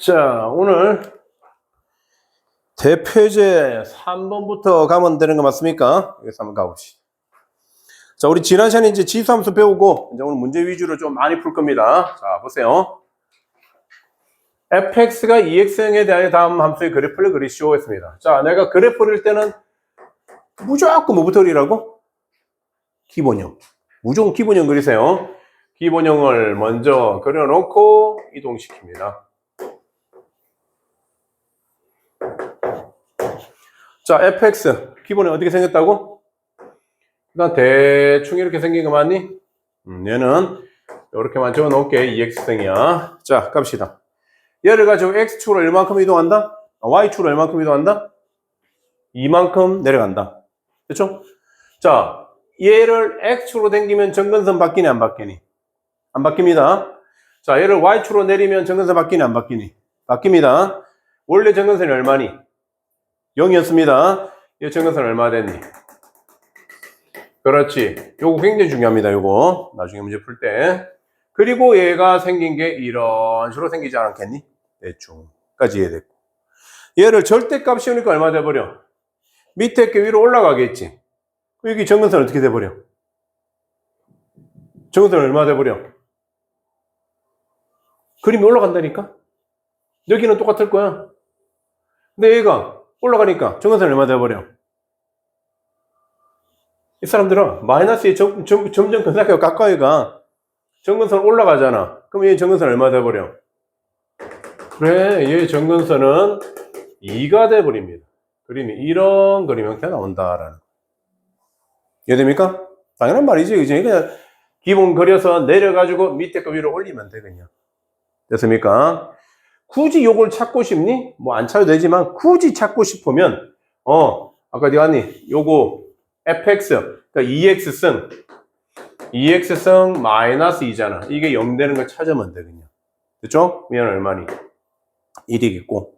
자, 오늘 대표제 3번부터 가면 되는 거 맞습니까? 여기서 한번 가봅시다. 자, 우리 지난 시간에 이제 지수함수 배우고, 이제 오늘 문제 위주로 좀 많이 풀 겁니다. 자, 보세요. fx가 2x에 대하여 다음 함수의 그래프를 그리시오 했습니다. 자, 내가 그래프를 때는 무조건 뭐부터 그리라고? 기본형. 무조건 기본형 그리세요. 기본형을 먼저 그려놓고 이동시킵니다. 자, fx 기본이 어떻게 생겼다고? 일단 대충 이렇게 생긴 거 맞니? 얘는 이렇게만 적어놓을게. 2x승이야. 자, 갑시다. 얘를 가지고 x축으로 얼만큼 이동한다? y축으로 얼만큼 이동한다? 이만큼 내려간다. 그렇죠? 자, 얘를 x축으로 당기면 정근선 바뀌니 안 바뀌니? 안 바뀝니다. 자, 얘를 y축으로 내리면 정근선 바뀌니 안 바뀌니? 바뀝니다. 원래 정근선이 얼마니? 0이었습니다. 이 정근선 얼마 됐니? 그렇지. 요거 굉장히 중요합니다. 요거 나중에 문제 풀 때. 그리고 얘가 생긴 게 이런 식으로 생기지 않았겠니? 대충까지 이해됐고. 얘를 절대값 씌우니까 얼마 돼버려? 밑에 게 위로 올라가겠지. 여기 정근선 어떻게 돼버려? 정근선 얼마 돼버려? 그림이 올라간다니까? 여기는 똑같을 거야. 근데 얘가 올라가니까 정근선 얼마 돼버려? 이 사람들은 마이너스에 점점 근사하게 가까이 가. 정근선 올라가잖아. 그럼 얘 정근선 얼마 돼버려? 그래, 얘 정근선은 2가 돼버립니다. 그림이 이런 그림 형태가 나온다라는. 이해됩니까? 당연한 말이지. 그지? 그냥 기본 그려서 내려가지고 밑에 거 위로 올리면 돼, 그냥. 됐습니까? 굳이 요걸 찾고 싶니? 뭐 안 찾아도 되지만 굳이 찾고 싶으면 아까 네가 왔니? 요거 fx 그러니까 2x승 마이너스 2잖아. 이게 0 되는 걸 찾으면 돼, 그냥. 됐죠? 얘는 얼마니? 1이겠고.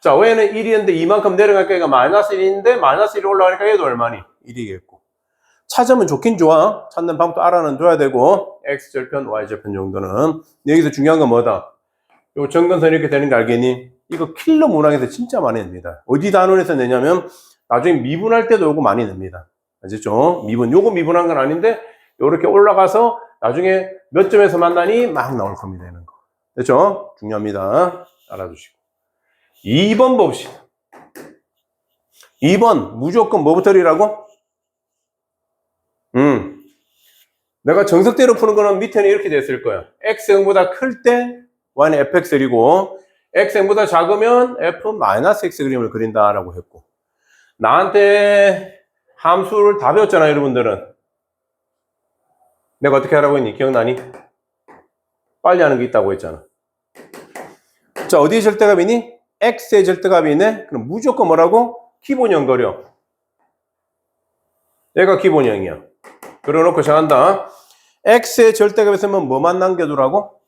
자, 얘는 1이었는데 이만큼 내려가니까 얘가 마이너스 1인데 마이너스 1이 올라가니까 얘도 얼마니? 1이겠고. 찾으면 좋긴 좋아. 찾는 방법도 알아는 둬야 되고 x절편, y절편 정도는. 여기서 중요한 건 뭐다? 요 정근선 이렇게 되는 거 알겠니? 이거 킬러 문항에서 진짜 많이 냅니다. 어디 단원에서 내냐면 나중에 미분할 때도 요거 많이 냅니다. 아시죠? 요거 미분한 건 아닌데 요렇게 올라가서 나중에 몇 점에서 만나니 막 나올 겁니다. 이런 거. 됐죠? 중요합니다. 알아두시고. 2번 봅시다. 2번 무조건 뭐부터 그리라고? 내가 정석대로 푸는 거는 밑에는 이렇게 됐을 거야. x형보다 클 때 y는 fx이고 x형보다 작으면 f-x 그림을 그린다라고 했고, 나한테 함수를 다 배웠잖아. 여러분들은 내가 어떻게 하라고 했니? 기억나니? 빨리 하는 게 있다고 했잖아. 자, 어디에 절대값이니? x의 절대값이네. 그럼 무조건 뭐라고? 기본형 그려. 얘가 기본형이야. 그려놓고 정한다. x의 절대값 있으면 뭐만 남겨두라고?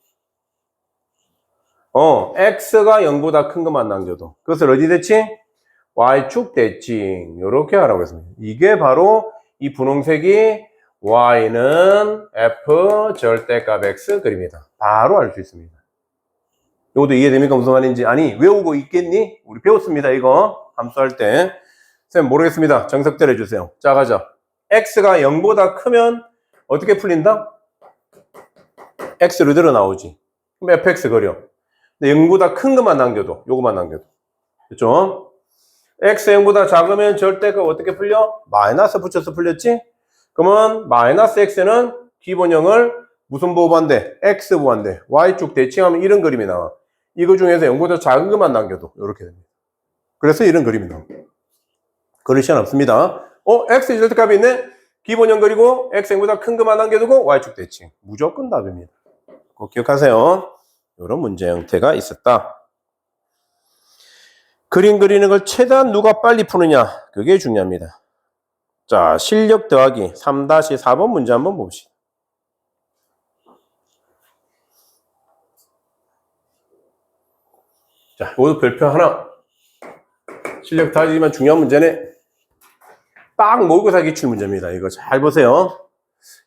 x가 0보다 큰 것만 남겨도. 그것을 어디 대칭? y축 대칭. 요렇게 하라고 했습니다. 이게 바로 이 분홍색이 y는 f 절대값 x 그립니다. 바로 알 수 있습니다. 이것도 이해됩니까? 무슨 말인지. 아니, 외우고 있겠니? 우리 배웠습니다. 이거 함수할 때. 선생님 모르겠습니다. 정석대로 해주세요. 자, 가자. x가 0보다 크면 어떻게 풀린다? x로 들어 나오지. 그럼 fx 그려. 근데 0보다 큰 것만 남겨도, 요거만 남겨도. 그렇죠? x 0보다 작으면 절대값 어떻게 풀려? 마이너스 붙여서 풀렸지? 그러면 마이너스 x는 기본형을 무슨 보호반대? x 보호반대. y축 대칭하면 이런 그림이 나와. 이거 중에서 0보다 작은 것만 남겨도 이렇게 됩니다. 그래서 이런 그림이 나옵니다. 그럴 시간 없습니다. x 절대값이 있네? 기본형 그리고 x 0보다 큰 것만 남겨두고 y축 대칭. 무조건 답입니다. 꼭 기억하세요. 이런 문제 형태가 있었다. 그림 그리는 걸 최대한 누가 빨리 푸느냐, 그게 중요합니다. 자, 실력 더하기 3-4번 문제 한번 봅시다. 자, 이것도 별표 하나. 실력 더하기만 중요한 문제네. 딱 모의고사 기출 문제입니다. 이거 잘 보세요.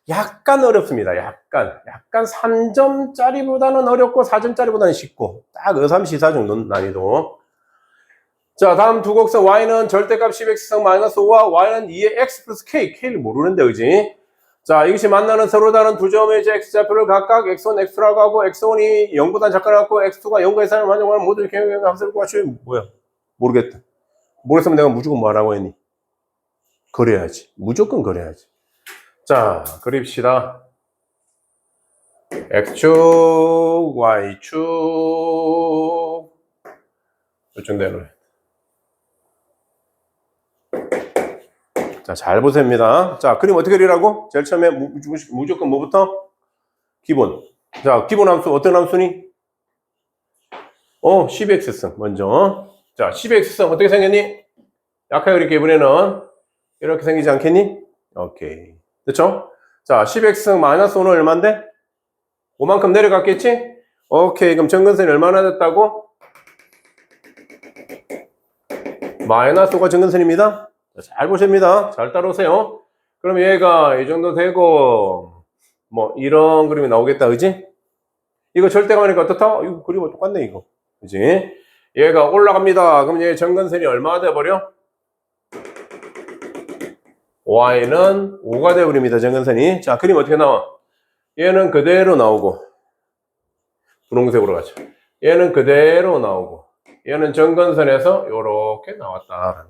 약간 어렵습니다. 약간 3점짜리보다는 어렵고 4점짜리보다는 쉽고 딱 의삼시사 정도 난이도. 자, 다음 두 곡선 y는 절대값 10x승 마이너스 5와 y는 2의 x 플러스 k를 모르는데, 그지? 자, 이것이 만나는 서로 다른 두 점의 x좌표를 각각 x1, x2라고 하고 x1이 0보다 작거나고 x2가 0과 이상을 만족하는 모든 경우의 합을 구하시오. 뭐야? 모르겠다. 모르겠으면 내가 무조건 뭐라고 했니? 그래야지. 무조건 그래야지. 자, 그립시다. x축, y축 이쪽 내로. 자, 잘 보셉니다. 자, 그림 어떻게 그리라고? 제일 처음에 무조건 뭐부터? 기본. 자, 기본 함수 어떤 함수니? 12x승 먼저. 자, 12x승 어떻게 생겼니? 약하게 그릴게. 이번에는 이렇게 생기지 않겠니? 오케이. 됐죠? 자, 10x승 마이너스 5는 얼마인데? 5만큼 내려갔겠지? 오케이. 그럼 정근선이 얼마나 됐다고? 마이너스 5가 정근선입니다. 잘 보십니다. 잘 따라오세요. 그럼 얘가 이 정도 되고, 뭐, 이런 그림이 나오겠다, 그지? 이거 절대감이니까 어떻다? 이거 그림은 똑같네, 이거. 그지? 얘가 올라갑니다. 그럼 얘 정근선이 얼마나 돼버려? y는 5가 돼버립니다, 정근선이. 자, 그림 어떻게 나와? 얘는 그대로 나오고, 분홍색으로 가죠. 얘는 그대로 나오고, 얘는 정근선에서 요렇게 나왔다.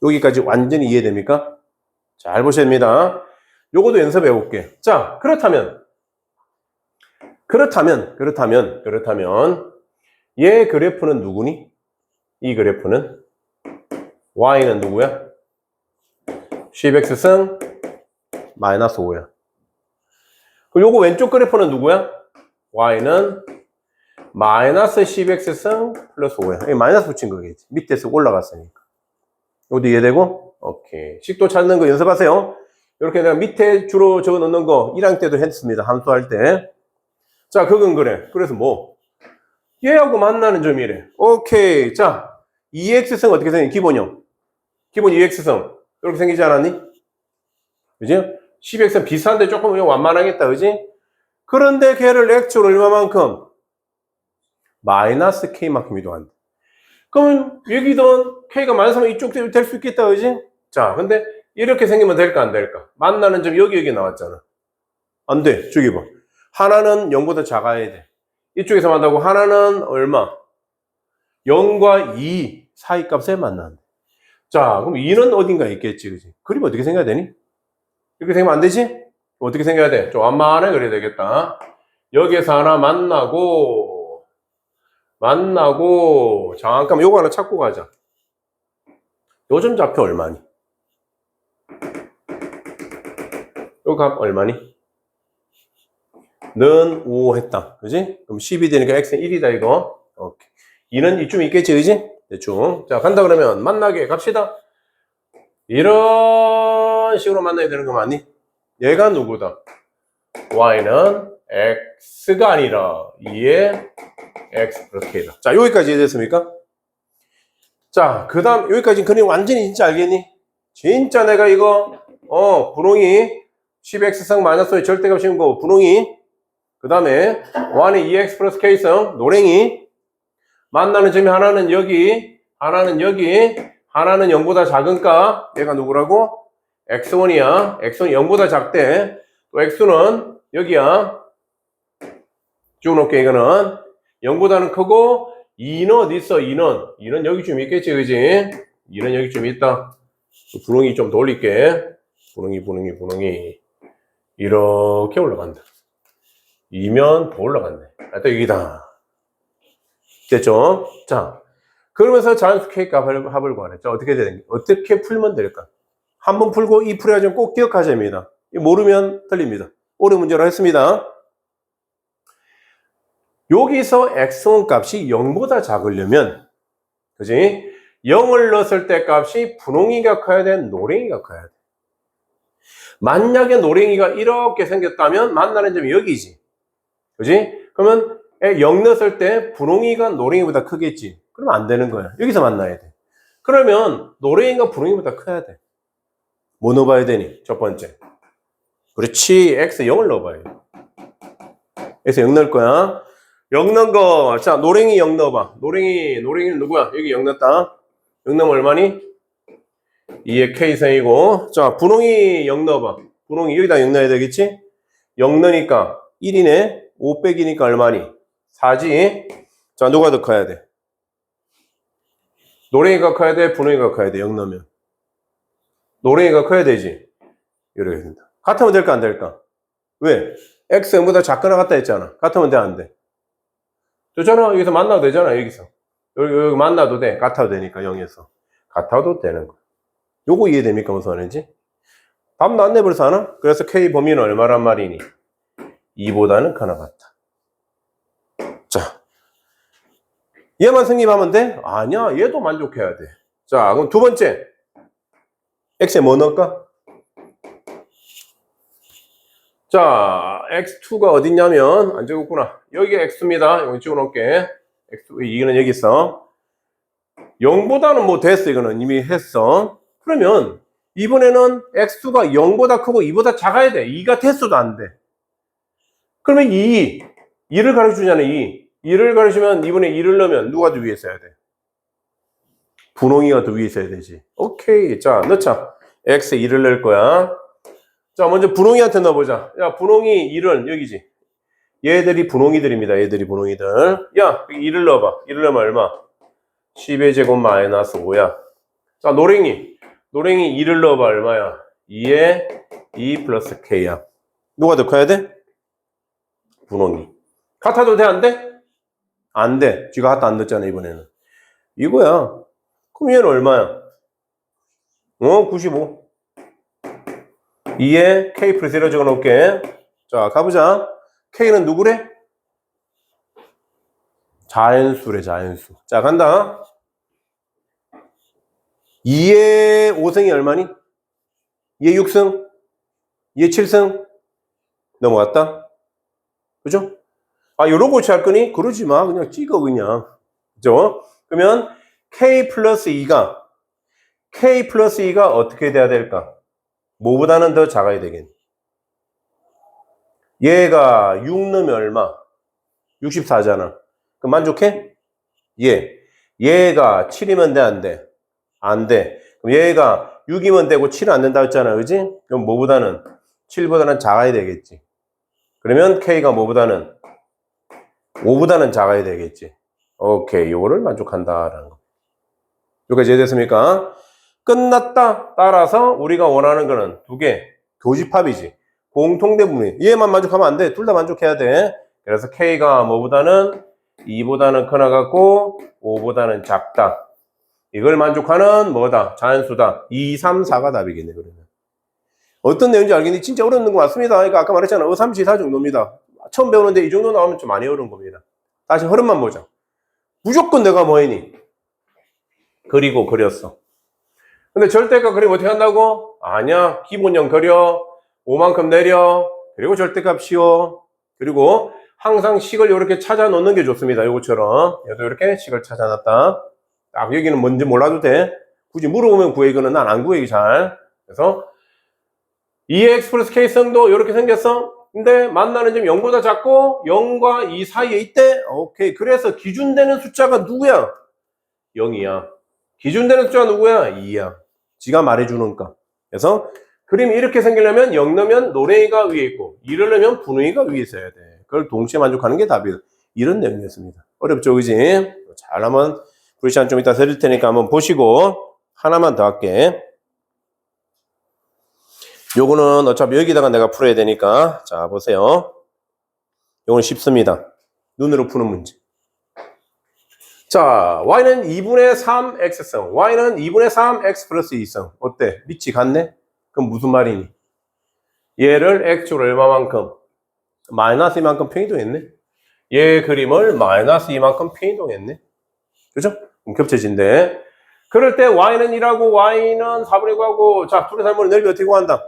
여기까지 완전히 이해됩니까? 잘 보십니다. 요거도 연습해 볼게. 자, 그렇다면 얘 그래프는 누구니? 이 그래프는 y는 누구야? 10x승 마이너스 5야. 그럼 요거 왼쪽 그래프는 누구야? y는 마이너스 10x승 플러스 5야. 마이너스 붙인 거겠지. 밑에서 올라갔으니까. 이것도 이해되고? 오케이. 식도 찾는 거 연습하세요. 이렇게 내가 밑에 주로 적어 넣는 거 1학년 때도 했습니다. 함수할 때. 자, 그건 그래. 그래서 뭐? 얘하고 만나는 점이래. 오케이. 자, 2x승 어떻게 생겨? 기본형. 기본 2x승. 이렇게 생기지 않았니? 그지? 10x는 비슷한데 조금 완만하겠다. 그지? 그런데 걔를 x로 얼마만큼? 마이너스 k만큼 이동한다. 그럼 여기던 k가 마이너스면 이쪽 될 수 있겠다, 그지? 자, 근데 이렇게 생기면 될까 안 될까? 만나는 점 여기 나왔잖아. 안 돼. 저기 봐. 하나는 0보다 작아야 돼. 이쪽에서 만나고 하나는 얼마? 0과 2 사이 값에 만난다. 자, 그럼 2는 어딘가 있겠지, 그지? 그림 어떻게 생겨야 되니? 이렇게 생기면 안 되지? 어떻게 생겨야 돼? 좀 완만하게 그려야 되겠다. 여기에서 하나 만나고 잠깐 요거 하나 찾고 가자. 요점 좌표 얼마니? 요 값 얼마니? 는 5 했다. 그지? 그럼 10이 되니까 x는 1이다 이거. 오케이. 2는 이쯤 있겠지, 그지? 대충. 자, 간다 그러면 만나게 갑시다. 이런 식으로 만나야 되는 거 맞니? 얘가 누구다? y는 x가 아니라 2의 x 플러스 k다. 자, 여기까지 이해됐습니까? 자, 그 다음 여기까지 그림 완전히 진짜 알겠니? 진짜 내가 이거 분홍이 10x승 마이너스의 절대값인 거 분홍이, 그 다음에 y는 2x 플러스 k승 노랭이, 만나는 점이 하나는 여기 하나는 0보다 작은 값, 얘가 누구라고? x1이야. x1이 0보다 작대. 또 x는 여기야. 쭉 놓게 이거는 0보다는 크고, 2는 어디 있어? 2는 여기쯤 있겠지, 그지? 2는 여기쯤 있다. 분홍이 좀 돌릴게. 분홍이 이렇게 올라간다. 2면 더 올라갔네. 또 여기다. 됐죠? 자, 그러면서 자연수 K 값 합을 구하래. 자, 어떻게 되는 게? 어떻게 풀면 될까? 한번 풀고 이 풀이가 꼭 기억하셔야 합니다. 모르면 틀립니다. 어려운 문제로 했습니다. 여기서 x1 값이 0보다 작으려면, 그지? 0을 넣었을 때 값이 분홍이가 커야 돼? 노랭이가 커야 돼? 만약에 노랭이가 이렇게 생겼다면 만나는 점이 여기지. 그지? 그러면 0 넣었을 때 분홍이가 노랭이보다 크겠지. 그러면 안 되는 거야. 여기서 만나야 돼. 그러면 노랭이가 분홍이보다 커야 돼. 뭐 넣어봐야 되니? 첫 번째. 그렇지. x 0을 넣어봐요. x 0 넣을 거야. 0 넣은 거. 자, 노랭이 0 넣어봐. 노랭이는 누구야? 여기 0 넣었다. 0 넣으면 얼마니? 2의 k승이고. 자, 분홍이 0 넣어봐. 분홍이 여기다 0 넣어야 되겠지? 0 넣으니까 1이네. 5 빼기니까 얼마니? 4지. 자, 누가 더 커야 돼? 노랭이가 커야 돼? 분홍이가 커야 돼? 0 넣으면. 노랭이가 커야 되지. 이렇게 된다. 같으면 될까, 안 될까? 왜? x 0보다 작거나 같다 했잖아. 같으면 돼, 안 돼? 되잖아. 여기서 만나도 되잖아, 여기서. 여기 만나도 돼. 같아도 되니까, 0에서. 같아도 되는 거야. 요거 이해됩니까? 무슨 말인지? 답 나왔네, 벌써 하나? 그래서 K 범위는 얼마란 말이니? 2보다는 크나 같다. 자. 얘만 성립하면 돼? 아니야. 얘도 만족해야 돼. 자, 그럼 두 번째. X에 뭐 넣을까? 자, X2가 어딨냐면, 안 적었구나. 여기가 X2입니다. 여기 찍어놓을게. X2, 이거는 여기 있어. 0보다는 뭐 됐어. 이거는 이미 했어. 그러면, 이번에는 X2가 0보다 크고 2보다 작아야 돼. 2가 됐어도 안 돼. 그러면 2를 가르쳐주잖아, 2를 가르치면 이번에 2를 넣으면 누가 더 위에 있어야 돼? 분홍이가 더 위에 있어야 되지. 오케이. 자, 넣자. X에 2를 넣을 거야. 자, 먼저 분홍이한테 넣어보자. 야, 분홍이 1은 여기지. 얘들이 분홍이들입니다. 얘들이 분홍이들. 야, 2를 넣어봐. 2를 넣으면 얼마? 10의 제곱 마이너스 5야. 자, 노랭이 2를 넣어봐. 얼마야? 2에 2 플러스 K야. 누가 더 커야 돼? 분홍이. 같아도 돼? 안 돼? 안 돼. 쥐가 하나도 안 넣었잖아, 이번에는. 이거야. 그럼 얘는 얼마야? 95. 2에 K 플러스 1을 적어 놓을게. 자, 가보자. K는 누구래? 자연수래, 자연수. 자, 간다. 2의 5승이 얼마니? 2의 6승? 2의 7승? 넘어갔다? 그죠? 아, 요런 거 취할 거니? 그러지 마. 그냥 찍어, 그냥. 그죠? 그러면 K 플러스 2가 어떻게 돼야 될까? 뭐보다는 더 작아야 되겠니? 얘가 6 넣으면 얼마? 64잖아. 그럼 만족해? 얘가 7이면 돼, 안 돼? 안 돼. 그럼 얘가 6이면 되고 7은 안 된다 했잖아. 그지? 그럼 뭐보다는? 7보다는 작아야 되겠지. 그러면 K가 뭐보다는? 5보다는 작아야 되겠지. 오케이. 요거를 만족한다라는 거. 여기까지 이해됐습니까? 끝났다. 따라서 우리가 원하는 거는 두 개. 교집합이지. 공통대분이. 얘만 만족하면 안 돼. 둘 다 만족해야 돼. 그래서 K가 뭐보다는 2보다는 크나 같고 5보다는 작다. 이걸 만족하는 뭐다? 자연수다. 2, 3, 4가 답이겠네. 그러면. 어떤 내용인지 알겠니? 진짜 어려운 거 맞습니다. 그러니까 아까 말했잖아. 3, 4 정도입니다. 처음 배우는데 이 정도 나오면 좀 많이 어려운 겁니다. 다시 흐름만 보자. 무조건 내가 뭐이니? 그리고 그렸어. 근데 절대값 그리면 어떻게 한다고? 아니야. 기본형 그려. 5만큼 내려. 그리고 절대값 씌워. 그리고 항상 식을 이렇게 찾아 놓는 게 좋습니다. 요거처럼. 얘도 이렇게 식을 찾아 놨다. 딱 여기는 뭔지 몰라도 돼. 굳이 물어보면 구해. 이거는 난 안 구해, 잘. 그래서 2x 플러스 k성도 이렇게 생겼어. 근데 만나는 점 0보다 작고 0과 2 사이에 있대. 오케이. 그래서 기준되는 숫자가 누구야? 0이야. 기준되는 숫자가 누구야? 2야. 지가 말해주는가. 그래서 그림이 이렇게 생기려면 0 넣으면 노랭이가 위에 있고 2를 넣으면 분홍이가 위에 있어야 돼. 그걸 동시에 만족하는 게 답이에요. 이런 내용이었습니다. 어렵죠, 그지? 잘 한번 불시간 좀 이따 드릴 테니까 한번 보시고 하나만 더 할게. 요거는 어차피 여기다가 내가 풀어야 되니까 자 보세요. 요건 쉽습니다. 눈으로 푸는 문제. 자, y는 2분의 3x승, y는 2분의 3x 플러스 2승. 어때? 밑이 같네? 그럼 무슨 말이니? 얘를 x축으로 얼마만큼? 마이너스 이만큼 평이동했네? 얘 그림을 마이너스 이만큼 평이동했네? 그죠? 그럼 겹쳐진대. 그럴 때 y는 1하고 y는 4분의 9하고 자, 둘의 삶을 넓이 어떻게 구한다?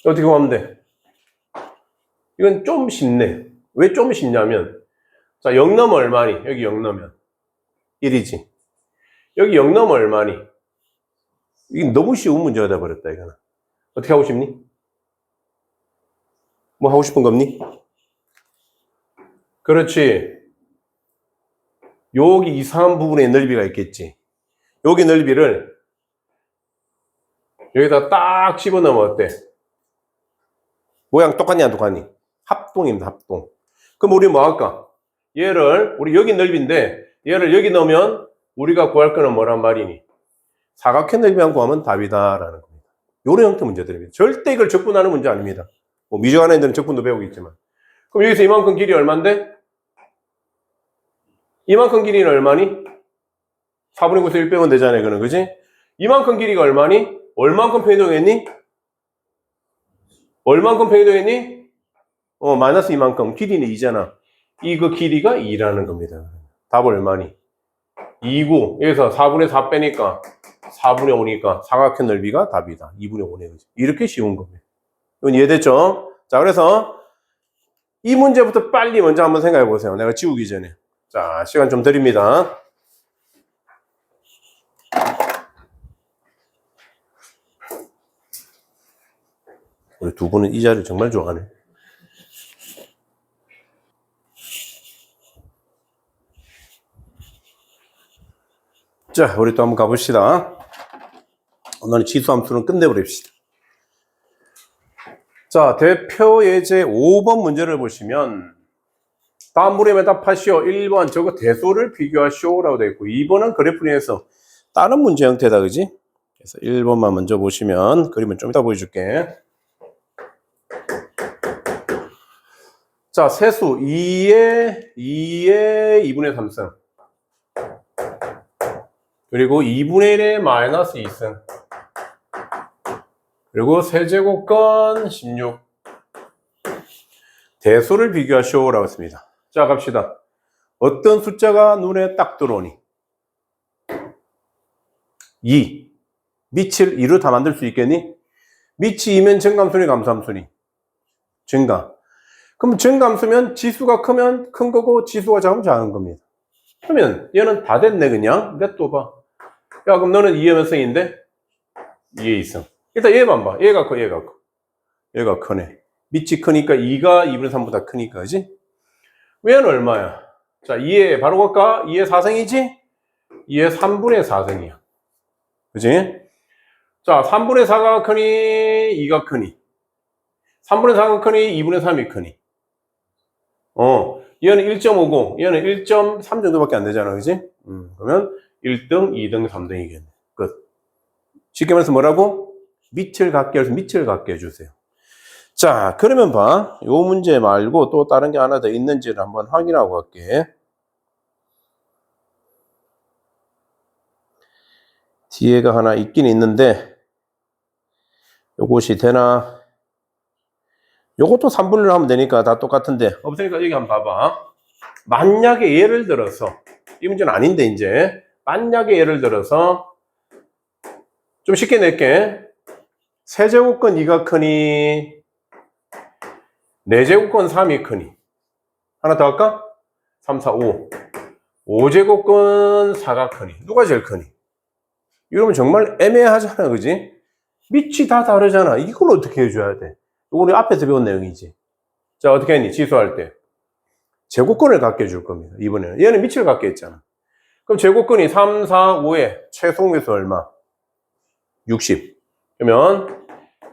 어떻게 구하면 돼? 이건 좀 쉽네. 왜 좀 쉽냐면 자, 0 넣으면 얼마니? 여기 0 넣으면 1이지. 여기 0 넣으면 얼마니? 이게 너무 쉬운 문제가 돼버렸다, 이거는. 어떻게 하고 싶니? 뭐 하고 싶은 겁니? 그렇지. 여기 이상한 부분에 넓이가 있겠지. 여기 넓이를 여기다 딱 집어넣으면 어때? 모양 똑같니 안 똑같니? 합동입니다. 합동. 그럼 우리 뭐 할까? 얘를 우리 여기 넓이인데 얘를 여기 넣으면 우리가 구할 거는 뭐란 말이니? 사각형 넓이만 구하면 답이다라는 겁니다. 요런 형태 문제들입니다. 절대 이걸 적분하는 문제 아닙니다. 뭐 미적하는 애들은 적분도 배우겠지만. 그럼 여기서 이만큼 길이 얼마인데? 이만큼 길이는 얼마니? 4분의 9에서 1 빼면 되잖아요. 그는 그지? 이만큼 길이가 얼마니? 얼만큼 변동했니? 얼만큼 변동했니? 마이너스 이만큼. 길이는 2잖아. 이거 길이가 2라는 겁니다. 답 얼마니? 2구. 여기서 4분의 4 빼니까 4분의 5니까 사각형 넓이가 답이다. 2분의 5네. 그지? 이렇게 쉬운 겁니다. 이건 이해됐죠? 자, 그래서 이 문제부터 빨리 먼저 한번 생각해 보세요. 내가 지우기 전에. 자, 시간 좀 드립니다. 우리 두 분은 이 자리를 정말 좋아하네. 자, 우리 또 한번 가봅시다. 오늘 지수함수는 끝내버립시다. 자, 대표 예제 5번 문제를 보시면 다음 물음에 답하시오. 1번 저거 대소를 비교하시오 라고 되어 있고 2번은 그래프링에서 다른 문제 형태다. 그지? 그래서 1번만 먼저 보시면 그림은 좀 이따 보여줄게. 자, 세수 2의 2분의 3승 그리고 2분의 1의 마이너스 2승 그리고 세제곱건 16 대소를 비교하시오 라고 했습니다. 자, 갑시다. 어떤 숫자가 눈에 딱 들어오니? 2. 밑을 2로 다 만들 수 있겠니? 밑이 2면 정감수니 감소함수니? 증가. 그럼 증감수면 지수가 크면 큰 거고 지수가 작으면 작은 겁니다. 그러면 얘는 다 됐네 그냥. 냅둬봐. 야, 그럼 너는 2의 몇 승인데? 2의 2승. 일단 얘만 봐. 얘가 커, 얘가 커. 얘가 크네. 밑이 크니까 2가 2분의 3보다 크니까, 그지? 얘는 얼마야? 자, 2의, 바로 갈까? 2의 4승이지? 2의 3분의 4승이야. 그지? 자, 3분의 4가 크니? 2가 크니? 3분의 4가 크니? 2분의 3이 크니? 얘는 1.50, 얘는 1.3 정도밖에 안 되잖아, 그지? 그러면 1등, 2등, 3등이겠네. 끝. 쉽게 말해서 뭐라고? 밑을 갖게 해서 밑을 갖게 해주세요. 자, 그러면 봐. 요 문제 말고 또 다른 게 하나 더 있는지를 한번 확인하고 갈게. 뒤에가 하나 있긴 있는데 요것이 되나? 요것도 3분의 1로 하면 되니까 다 똑같은데 없으니까 여기 한번 봐봐. 만약에 예를 들어서 이 문제는 아닌데 이제 만약에 예를 들어서 좀 쉽게 낼게. 세제곱건 2가 크니 4제곱건 3이 크니 하나 더 할까? 3, 4, 5 5제곱건 4가 크니 누가 제일 크니? 이러면 정말 애매하잖아, 그지? 밑이 다 다르잖아. 이걸 어떻게 해줘야 돼? 이거는 앞에서 배운 내용이지. 자, 어떻게 했니? 지수할 때 제곱건을 갖게 해줄 겁니다. 이번에는 얘는 밑을 갖게 했잖아. 그럼 제곱건이 3, 4, 5의 최소공개수 얼마? 60. 그러면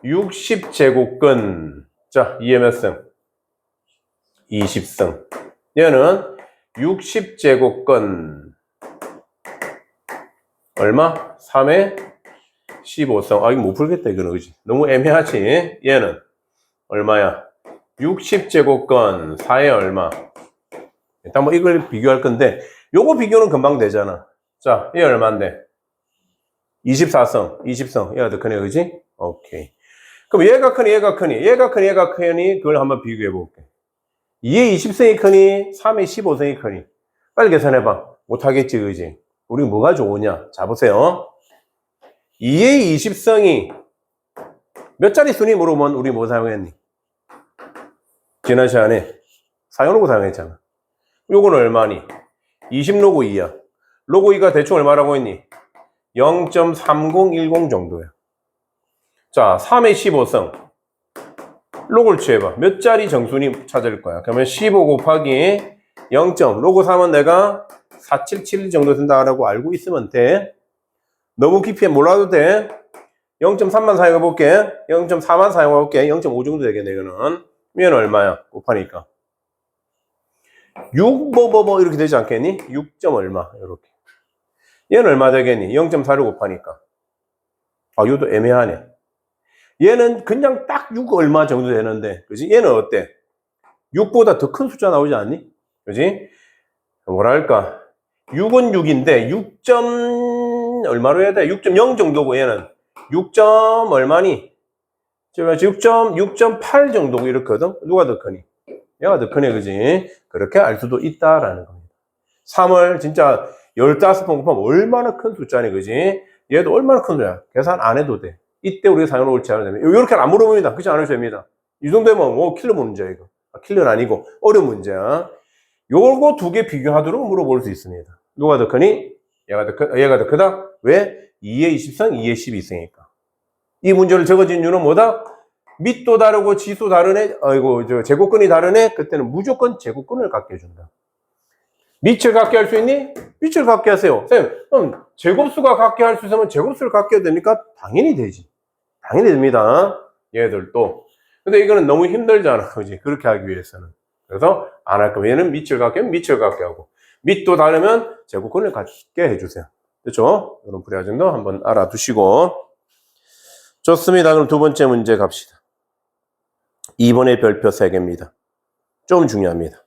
60제곱건 자, 2의 몇 승? 20승. 얘는 60제곱건 얼마? 3의 15승. 아, 이거 못 풀겠다, 이거는. 그지? 너무 애매하지? 얘는 얼마야? 60제곱건 4의 얼마? 일단 뭐 이걸 비교할 건데, 요거 비교는 금방 되잖아. 자, 얘 얼마인데? 24승, 20승. 얘가 더 크네, 그지? 오케이. 그럼 얘가 크니, 얘가 크니, 얘가 크니, 얘가 크니, 그걸 한번 비교해 볼게. 2의 20승이 크니, 3의 15승이 크니. 빨리 계산해봐. 못하겠지, 그지? 우리 뭐가 좋으냐? 자, 보세요. 2의 20승이 몇 자리 순위 물으면 우리 뭐 사용했니? 지난 시간에 사용로고 사용했잖아. 요거는 얼마니? 20 로고 2야. 로고 2가 대충 얼마라고 했니? 0.3010 정도야. 자, 3의 15승. 로그를 취해봐. 몇 자리 정수니 찾을 거야. 그러면 15 곱하기 0. 로그 3은 내가 4771 정도 된다라고 알고 있으면 돼. 너무 깊이 몰라도 돼. 0.3만 사용해 볼게. 0.4만 사용해 볼게. 0.5 정도 되겠네, 이거는. 얘는 얼마야? 곱하니까. 6, 이렇게 되지 않겠니? 6. 얼마, 이렇게. 얘는 얼마 되겠니? 0.4를 곱하니까. 아, 이것도 애매하네. 얘는 그냥 딱 6 얼마 정도 되는데, 그지? 얘는 어때? 6보다 더 큰 숫자 나오지 않니? 그지? 뭐랄까. 6은 6인데, 6. 얼마로 해야 돼? 6.0 정도고, 얘는. 6. 얼마니? 6.8 정도고, 이렇거든? 누가 더 크니? 얘가 더 크네, 그지? 그렇게 알 수도 있다라는 겁니다. 3을 진짜 15번 곱하면 얼마나 큰 숫자니, 그지? 얘도 얼마나 큰 숫자야? 계산 안 해도 돼. 이때 우리가 사용을 옳지 않으면 됩니다. 이렇게 안 물어봅니다. 그렇지 않으셔도 됩니다. 이 정도면 킬러 문제야, 이거. 킬러는 아니고, 어려운 문제야. 요거 두 개 비교하도록 물어볼 수 있습니다. 누가 더 크니? 얘가 더 크다? 왜? 2의 20성, 2의 12성이니까. 이 문제를 적어진 이유는 뭐다? 밑도 다르고 지수 다르네? 제곱근이 다르네? 그때는 무조건 제곱근을 갖게 해준다. 밑을 갖게 할 수 있니? 밑을 갖게 하세요. 선생님, 그럼 제곱수가 갖게 할 수 있으면 제곱수를 갖게 해야 됩니까? 당연히 되지. 당연히 됩니다. 얘들도. 근데 이거는 너무 힘들잖아. 그지? 그렇게 하기 위해서는. 그래서 안 할 거면 얘는 밑을 갖게 하면 밑을 갖게 하고, 밑도 다르면 제곱근을 갖게 해주세요. 됐죠? 이런 프리하정도 한번 알아두시고. 좋습니다. 그럼 두 번째 문제 갑시다. 2번의 별표 3개입니다. 좀 중요합니다.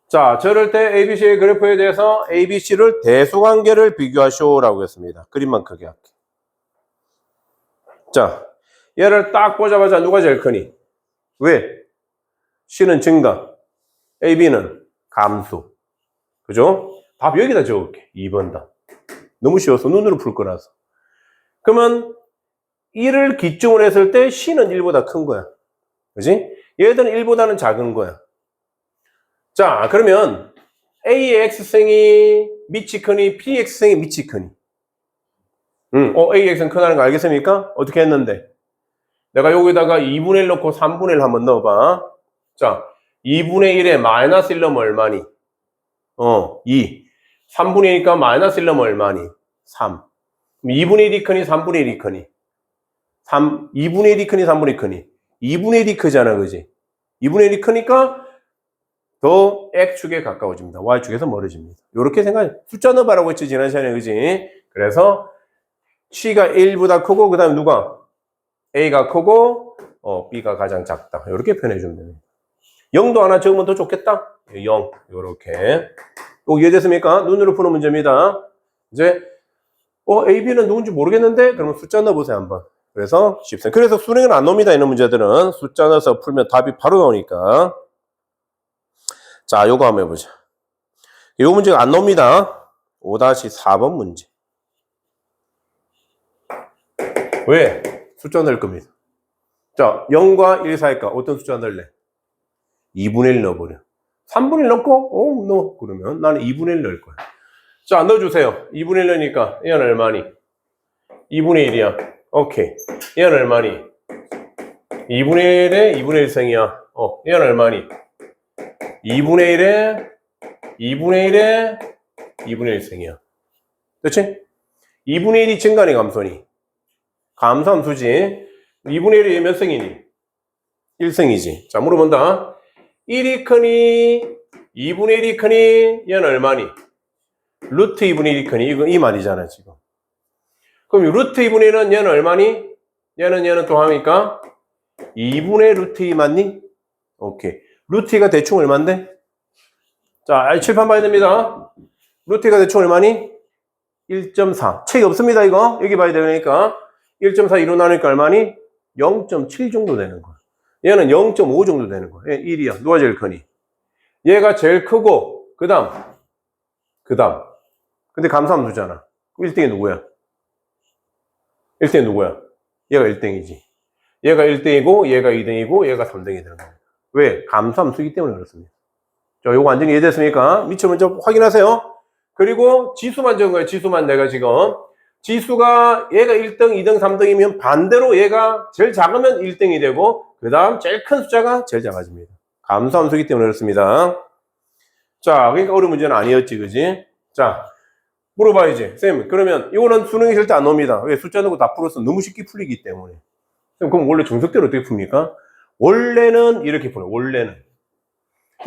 자, 저럴 때 ABC의 그래프에 대해서 ABC를 대수관계를 비교하시오라고 했습니다. 그림만 크게 할게. 자, 얘를 딱 보자마자 누가 제일 크니? 왜? C는 증가, AB는 감수. 그죠? 답 여기다 적을게. 2번 답. 너무 쉬워서 눈으로 풀 거라서. 그러면 1을 기점으로 했을 때 C는 1보다 큰 거야. 그지? 얘들은 1보다는 작은 거야. 자, 그러면 A의 X승이 밑이 크니, B의 X승이 밑이 크니. A의 X는 크다는 거 알겠습니까? 어떻게 했는데? 내가 여기다가 2분의 1 넣고 3분의 1 한번 넣어봐. 자, 2분의 1에 마이너스 1 넣으면 얼마니? 2. 3분의 1이니까 마이너스 1 넣으면 얼마니? 3. 그럼 2분의 1이 크니, 3분의 1이 크니? 2분의 1이 크니, 3분의 1이 크니? 2분의 1이 크잖아, 그지? 2분의 1이 크니까 더 X축에 가까워집니다. Y축에서 멀어집니다. 이렇게 생각해. 숫자 넣어봐라고 했지, 지난 시간에, 그지? 그래서 C가 1보다 크고, 그 다음에 누가? A가 크고, B가 가장 작다. 이렇게 표현해주면 됩니다. 0도 하나 적으면 더 좋겠다? 0. 이렇게. 꼭 이해됐습니까? 눈으로 푸는 문제입니다. 이제, A, B는 누군지 모르겠는데? 그러면 숫자 넣어보세요, 한번. 그래서 13. 그래서 수능은 안 옵니다, 이런 문제들은. 숫자 넣어서 풀면 답이 바로 나오니까. 자, 요거 한번 해보자. 요 문제가 안 나옵니다. 5-4번 문제. 왜? 숫자 넣을 겁니다. 자, 0과 1 사이니까 어떤 숫자 넣을래? 2분의 1 넣어버려. 3분의 1 넣고? 넣어. 그러면 나는 2분의 1 넣을 거야. 자, 넣어주세요. 2분의 1 넣으니까 얘는 얼마니? 2분의 1이야. 오케이. 얘는 얼마니? 2분의 1에 2분의 1승이야. 얘는 얼마니? 2분의 1에 2분의 1에 2분의 1승이야. 그치? 2분의 1이 증가니 감소니? 감소함수지. 2분의 1이 몇 승이니? 1승이지. 자, 물어본다. 1이 크니? 2분의 1이 크니? 얘는 얼마니? 루트 2분의 1이 크니? 이거 이 말이잖아, 지금. 그럼 루트 2분의 1은 얘는 얼마니? 얘는 또 하니까 2분의 루트 2 맞니? 오케이. 루트 2가 대충 얼만데? 자, 칠판 봐야 됩니다. 루트 2가 대충 얼마니? 1.4. 책이 없습니다, 이거. 여기 봐야 되니까. 1.4 2로 나누니까 얼마니? 0.7 정도 되는 거야. 얘는 0.5 정도 되는 거야. 얘 1이야. 누가 제일 크니? 얘가 제일 크고, 그 다음. 근데 감소함수잖아. 1등이 누구야? 1등이 누구야? 얘가 1등이지. 얘가 1등이고, 얘가 2등이고, 얘가 3등이 되는 거야. 왜? 감소함수이기 때문에 그렇습니다. 자, 요거 완전히 이해됐습니까? 밑에 먼저 확인하세요. 그리고 지수만 적은 거예요. 지수만 내가 지금. 지수가 얘가 1등, 2등, 3등이면 반대로 얘가 제일 작으면 1등이 되고 그 다음 제일 큰 숫자가 제일 작아집니다. 감소함수이기 때문에 그렇습니다. 자, 그러니까 어려운 문제는 아니었지, 그지? 자, 물어봐야지. 쌤, 그러면 이거는 수능이 절대 안 나옵니다. 왜? 숫자 넣고 다 풀어서 너무 쉽게 풀리기 때문에. 그럼 원래 정석대로 어떻게 풉니까? 원래는 이렇게 풀어요. 원래는.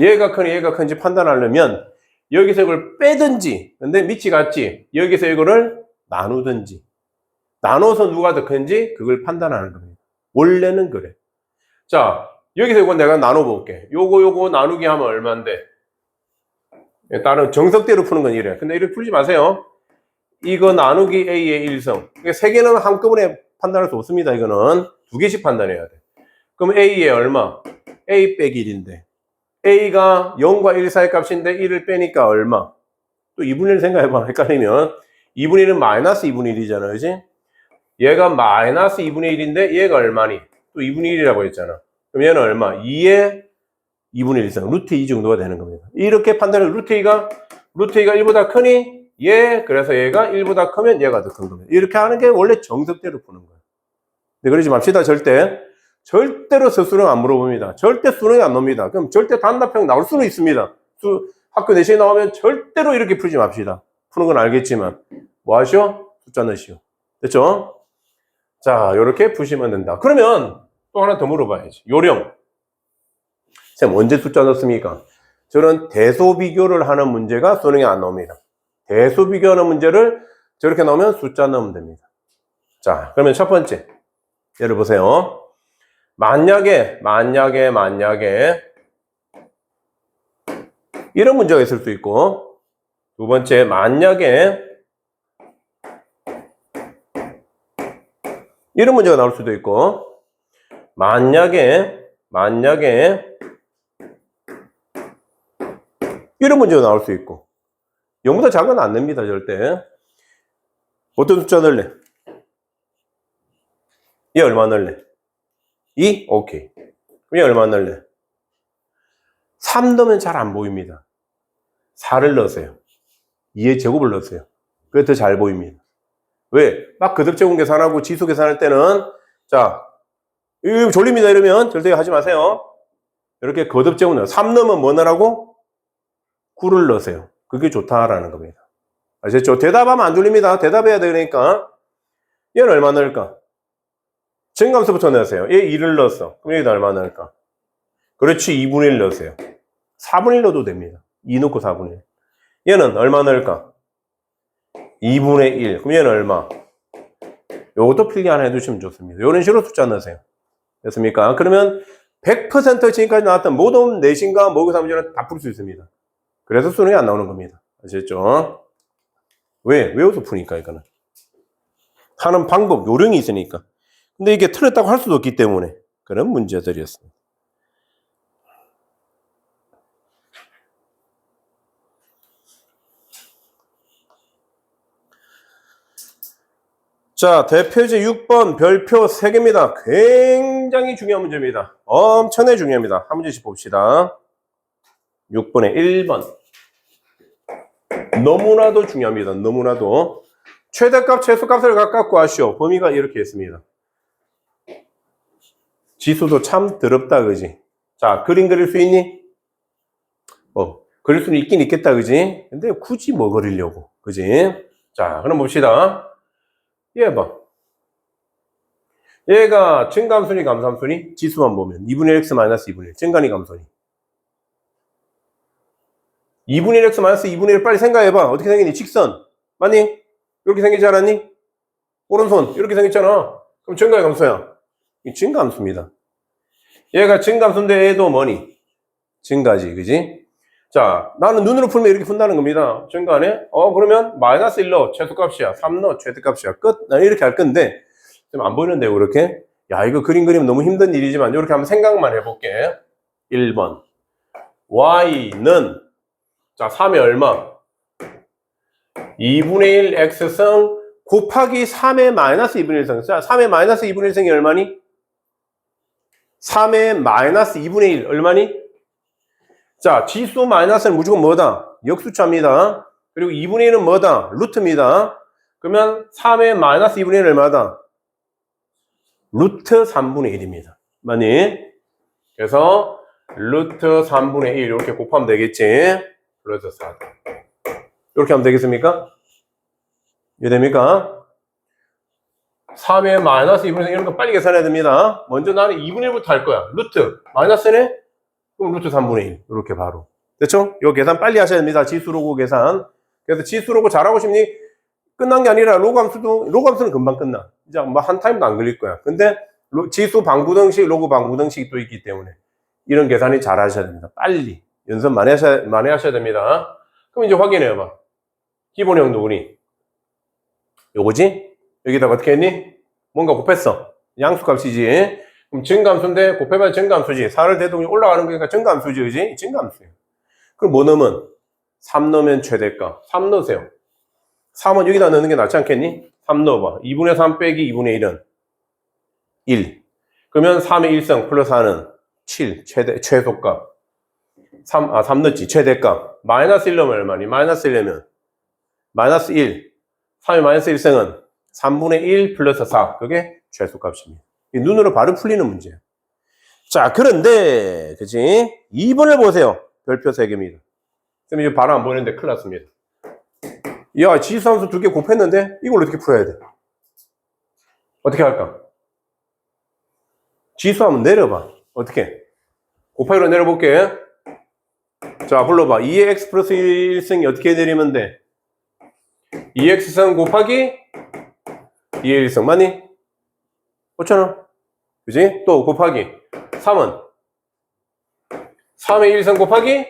얘가 크니 얘가 큰지 판단하려면 여기서 이걸 빼든지, 근데 밑이 같지? 여기서 이거를 나누든지. 나눠서 누가 더 큰지 그걸 판단하는 겁니다. 원래는 그래. 자, 여기서 이거 내가 나눠볼게. 요거 나누기 하면 얼마인데? 다른 정석대로 푸는 건 이래. 근데 이렇게 풀지 마세요. 이거 나누기 A의 1성. 그러니까 세 개는 한꺼번에 판단할 수 없습니다. 이거는 두 개씩 판단해야 돼. 그럼 A의 얼마? A 빼기 1인데. A가 0과 1 사이 값인데 1을 빼니까 얼마? 또 2분의 1 생각해봐. 헷갈리면. 2분의 1은 마이너스 2분의 1이잖아. 그지? 얘가 마이너스 2분의 1인데 얘가 얼마니? 또 2분의 1이라고 했잖아. 그럼 얘는 얼마? 2의 2분의 1 이상. 루트 2 정도가 되는 겁니다. 이렇게 판단을 루트 2가 1보다 크니? 그래서 얘가 1보다 크면 얘가 더 큰 겁니다. 이렇게 하는 게 원래 정석대로 푸는 거예요. 근데 그러지 맙시다. 절대로 서술형 안 물어봅니다. 절대 수능이 안 나옵니다. 그럼 절대 단답형 나올 수는 있습니다. 학교 내신에 나오면 절대로 이렇게 풀지 맙시다. 푸는 건 알겠지만 뭐 하시오? 숫자 넣으시오. 됐죠? 자, 이렇게 푸시면 된다. 그러면 또 하나 더 물어봐야지. 요령. 쌤, 언제 숫자 넣습니까? 저는 대소비교를 하는 문제가 수능에 안 나옵니다. 대소비교하는 문제를 저렇게 나오면 숫자 넣으면 됩니다. 자, 그러면 첫 번째. 예를 보세요. 만약에 이런 문제가 있을 수 있고, 두 번째, 만약에 이런 문제가 나올 수도 있고, 만약에 이런 문제가 나올 수 있고, 0보다 작은 건 안 됩니다, 절대. 어떤 숫자 넣을래? 얘 얼마 넣을래? 2? 오케이. 그럼 얘 얼마 넣을래? 3 넣으면 잘 안 보입니다. 4를 넣으세요. 2의 제곱을 넣으세요. 그게 더 잘 보입니다. 왜? 막 거듭제곱 계산하고 지수 계산할 때는, 자, 이거 졸립니다 이러면 절대 하지 마세요. 이렇게 거듭제곱 넣어요. 3 넣으면 뭐 넣으라고? 9를 넣으세요. 그게 좋다라는 겁니다. 아시겠죠? 대답하면 안 졸립니다. 대답해야 되니까. 얘는 얼마 넣을까? 증감수부터 넣으세요. 얘 2를 넣었어. 그럼 여기다 얼마 넣을까? 그렇지, 2분의 1 넣으세요. 4분의 1 넣어도 됩니다. 2 넣고 4분의 1. 얘는 얼마 넣을까? 2분의 1. 그럼 얘는 얼마? 요것도 필기 하나 해두시면 좋습니다. 이런 식으로 숫자 넣으세요. 됐습니까? 그러면 100% 지금까지 나왔던 모든 내신과 모의고사 문제는 다 풀 수 있습니다. 그래서 수능이 안 나오는 겁니다. 아시겠죠? 왜? 외워서 푸니까, 이거는. 하는 방법, 요령이 있으니까. 근데 이게 틀렸다고 할 수도 없기 때문에 그런 문제들이었습니다. 자, 대표제 6번 별표 3개입니다. 굉장히 중요한 문제입니다. 엄청나게 중요합니다. 한 문제씩 봅시다. 6번에 1번. 너무나도 중요합니다. 너무나도. 최대값, 최소값을 각각 구하시오. 범위가 이렇게 있습니다. 지수도 참 더럽다, 그지? 자, 그림 그릴 수 있니? 그릴 수는 있긴 있겠다, 그지? 근데 굳이 뭐 그리려고, 그지? 자, 그럼 봅시다. 얘 봐. 얘가 증감순위, 감소함순위? 지수만 보면 2분의 1x 마이너스 2분의 1. 증가니, 감소니? 2분의 1x 마이너스 2분의 1 빨리 생각해봐. 어떻게 생겼니? 직선. 맞니? 이렇게 생기지 않았니? 오른손. 이렇게 생겼잖아. 그럼 증가야, 감소야? 이 증감수입니다. 얘가 증감수인데 얘도 뭐니? 증가지, 그지? 자, 나는 눈으로 풀면 이렇게 푼다는 겁니다. 증가네? 그러면 마이너스 1로 최소값이야. 3로 최대값이야. 끝. 난 이렇게 할 건데, 좀 안 보이는데요, 그렇게? 야, 이거 그림 그리면 너무 힘든 일이지만, 이렇게 한번 생각만 해볼게. 1번. y는, 자, 3이 얼마? 2분의 1 x승 곱하기 3의 마이너스 2분의 1승. 자, 3의 마이너스 2분의 1승이 얼마니? 3의 마이너스 2분의 1 얼마니? 자, 지수 마이너스는 무조건 뭐다? 역수차입니다. 그리고 2분의 1은 뭐다? 루트입니다. 그러면 3의 마이너스 2분의 1은 얼마다? 루트 3분의 1입니다. 맞니? 그래서 루트 3분의 1 이렇게 곱하면 되겠지. 플러스 4. 이렇게 하면 되겠습니까? 이해됩니까? 3의 마이너스 2분의 1 이런 거 빨리 계산해야 됩니다. 먼저 나는 2분의 1부터 할 거야. 루트 마이너스네? 그럼 루트 3분의 1 이렇게 바로. 됐죠? 이 계산 빨리 하셔야 됩니다. 지수로고 계산. 그래서 지수로고 잘하고 싶니? 끝난 게 아니라 로그 함수는 금방 끝나. 이제 뭐 한 타임도 안 걸릴 거야. 근데 지수 방구등식, 로그 방구등식이 또 있기 때문에 이런 계산이 잘 하셔야 됩니다. 빨리. 연습 많이 하셔야 됩니다. 그럼 이제 확인해봐. 기본 형도구니. 요거지? 여기다가 어떻게 했니? 뭔가 곱했어. 양수값이지. 그럼 증감수인데 곱해봐야 증감수지. 4를 대동이 올라가는 거니까 증감수지, 그지? 증감수야. 그럼 뭐 넣으면? 3 넣으면 최대값. 3 넣으세요. 3은 여기다 넣는 게 낫지 않겠니? 3 넣어봐. 2분의 3 빼기 2분의 1은 1. 그러면 3의 1성 플러스 4는 7. 최소값. 3 넣지. 최대값. 마이너스 1 넣으면 얼마니? 마이너스 1 넣으면 마이너스 1. 3의 마이너스 1성은 3분의 1 플러스 4. 그게 최소값입니다. 눈으로 바로 풀리는 문제예요. 자, 그런데, 그치? 2번을 보세요. 별표 3개입니다. 쌤 이제 바로 안 보이는데 큰일 났습니다. 야, 지수함수 2개 곱했는데 이걸 어떻게 풀어야 돼? 어떻게 할까? 지수함은 내려봐. 어떻게? 곱하기로 내려볼게. 자, 불러봐. 2x 플러스 1승이 어떻게 내리면 돼? 2x승 곱하기 2의 1승 맞니? 그렇잖아. 그지? 또 곱하기 3은 3의 1승 곱하기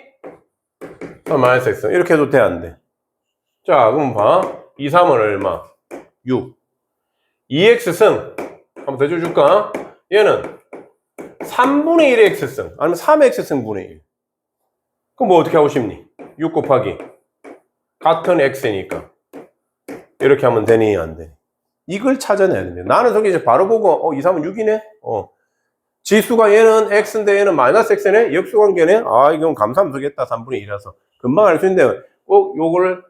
3 마이너스 x승 이렇게 해도 돼 안 돼? 자, 그럼 봐. 2, 3은 얼마? 6. 2x승 한번 더 줄까? 얘는 3분의 1의 x승 아니면 3의 x승분의 1. 그럼 뭐 어떻게 하고 싶니? 6 곱하기 같은 x니까 이렇게 하면 되니 안 되니? 이걸 찾아내야 됩니다. 나는 저기 이제 바로 보고 2, 3은 6이네? 지수가 얘는 x인데 얘는 마이너스 x네? 역수관계네? 아, 이건 감사함수겠다. 3분의 1이라서 금방 알 수 있는데 꼭 요거를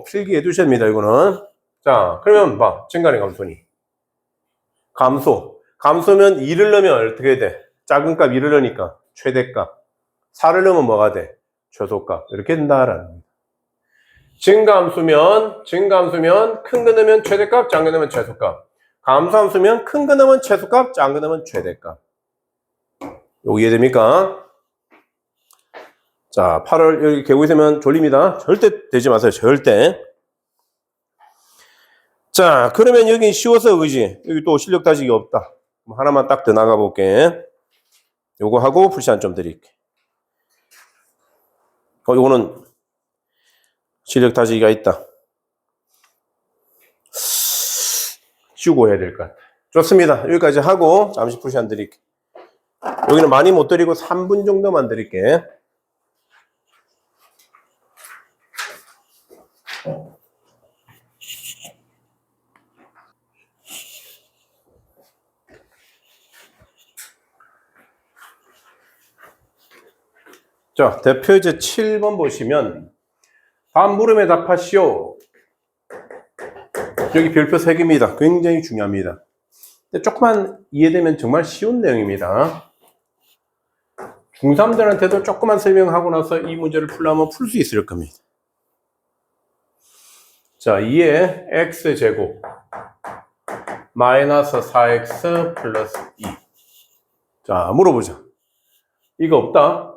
필기해 두셔야 됩니다. 이거는. 자, 그러면 봐. 증가의 감소니. 감소면 2를 넣으면 어떻게 돼? 작은 값 2를 넣으니까 최대값. 4를 넣으면 뭐가 돼? 최소값. 이렇게 된다라는 겁니다. 증가함수면 큰 거 넣으면 최대값, 작은 거 넣으면 최소값. 감소함수면 큰 거 넣으면 최소값, 작은 거 넣으면 최대값. 요거 이해됩니까? 자, 8월 여기 개고 있으면 졸립니다. 절대 되지 마세요. 절대. 자, 그러면 여기 쉬워서 그지? 여기 또 실력 따지기 없다. 하나만 딱 더 나가 볼게. 요거 하고 풀시안 좀 드릴게. 요거는 실력 따지기가 있다. 쉬고 해야 될 것 같아. 좋습니다. 여기까지 하고 잠시 풀시안 드릴게. 여기는 많이 못 드리고 3분 정도만 드릴게. 자, 대표제 7번 보시면 다음 물음에 답하시오. 여기 별표 3개입니다. 굉장히 중요합니다. 근데 조금만 이해되면 정말 쉬운 내용입니다. 중3들한테도 조금만 설명하고 나서 이 문제를 풀려면 풀 수 있을 겁니다. 자, 2의 x제곱 마이너스 4x 플러스 2. 자, 물어보자. 이거 없다.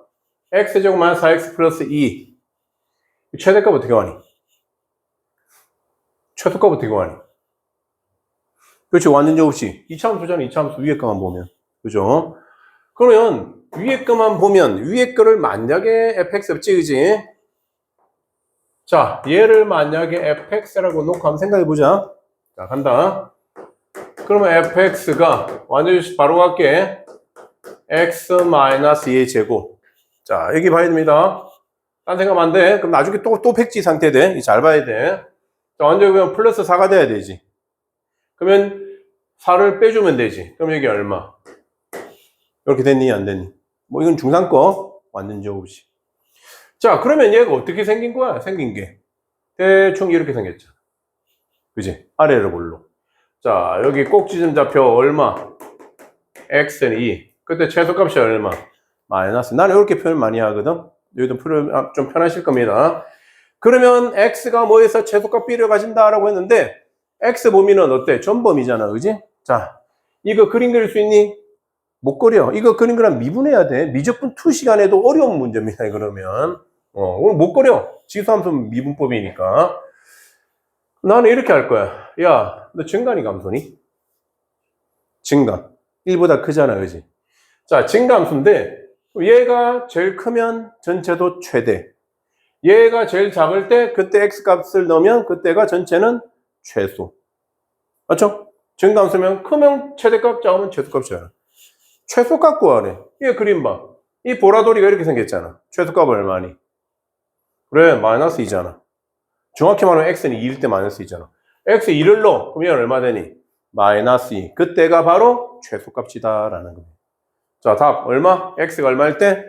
x제곱 마이너스 4x 플러스 2. 최대값 어떻게 구하니? 최소값 어떻게 구하니? 그렇지, 완전제 없이. 이차함수잖아, 이차함수. 위에 거만 보면. 그죠? 그러면, 위에 거만 보면, 위에 거를 만약에 fx 없지, 그지? 자, 얘를 만약에 fx라고 놓고 한번 생각해보자. 자, 간다. 그러면 fx가, 완전히 바로 갈게. x-2의 제곱. 자, 여기 봐야 됩니다. 딴 생각하면 안 돼. 그럼 나중에 또 백지 상태 돼. 잘 봐야 돼. 자, 완전히 그냥 플러스 4가 돼야 되지. 그러면 4를 빼주면 되지. 그럼 여기 얼마? 이렇게 됐니? 안 됐니? 뭐 이건 중3 거. 완전제 없이. 자, 그러면 얘가 어떻게 생긴 거야? 생긴 게. 대충 이렇게 생겼죠. 그지? 아래로 볼로. 자, 여기 꼭지점 좌표 얼마? x는 2. 그때 최소값이 얼마? 마이너스. 나는 이렇게 표현 많이 하거든. 여기도 좀 편하실 겁니다. 그러면 x가 뭐에서 최소값 B를 가진다라고 했는데 x 범위는 어때? 전범위잖아, 그지? 자, 이거 그림 그릴 수 있니? 못 그려. 이거 그림 그리면 미분해야 돼. 미적분 2 시간에도 어려운 문제입니다, 그러면. 오늘 못 그려. 지수함수 미분법이니까. 나는 이렇게 할 거야. 야, 너 증가니 감소니? 증가. 1보다 크잖아, 그지? 자, 증가함수인데 얘가 제일 크면 전체도 최대. 얘가 제일 작을 때 그때 x값을 넣으면 그때가 전체는 최소. 맞죠? 증가함수면 크면 최대값, 작으면 최소값이잖아. 최소값 구하래. 얘 그림 봐. 이 보라돌이가 이렇게 생겼잖아. 최소값 얼마니? 그래, 마이너스 2잖아. 정확히 말하면 x는 2일 때 마이너스 2잖아. x 2를 넣어. 그럼 얘는 얼마 되니? 마이너스 2. 그때가 바로 최소값이다라는 거예요. 자, 답 얼마? x가 얼마일 때?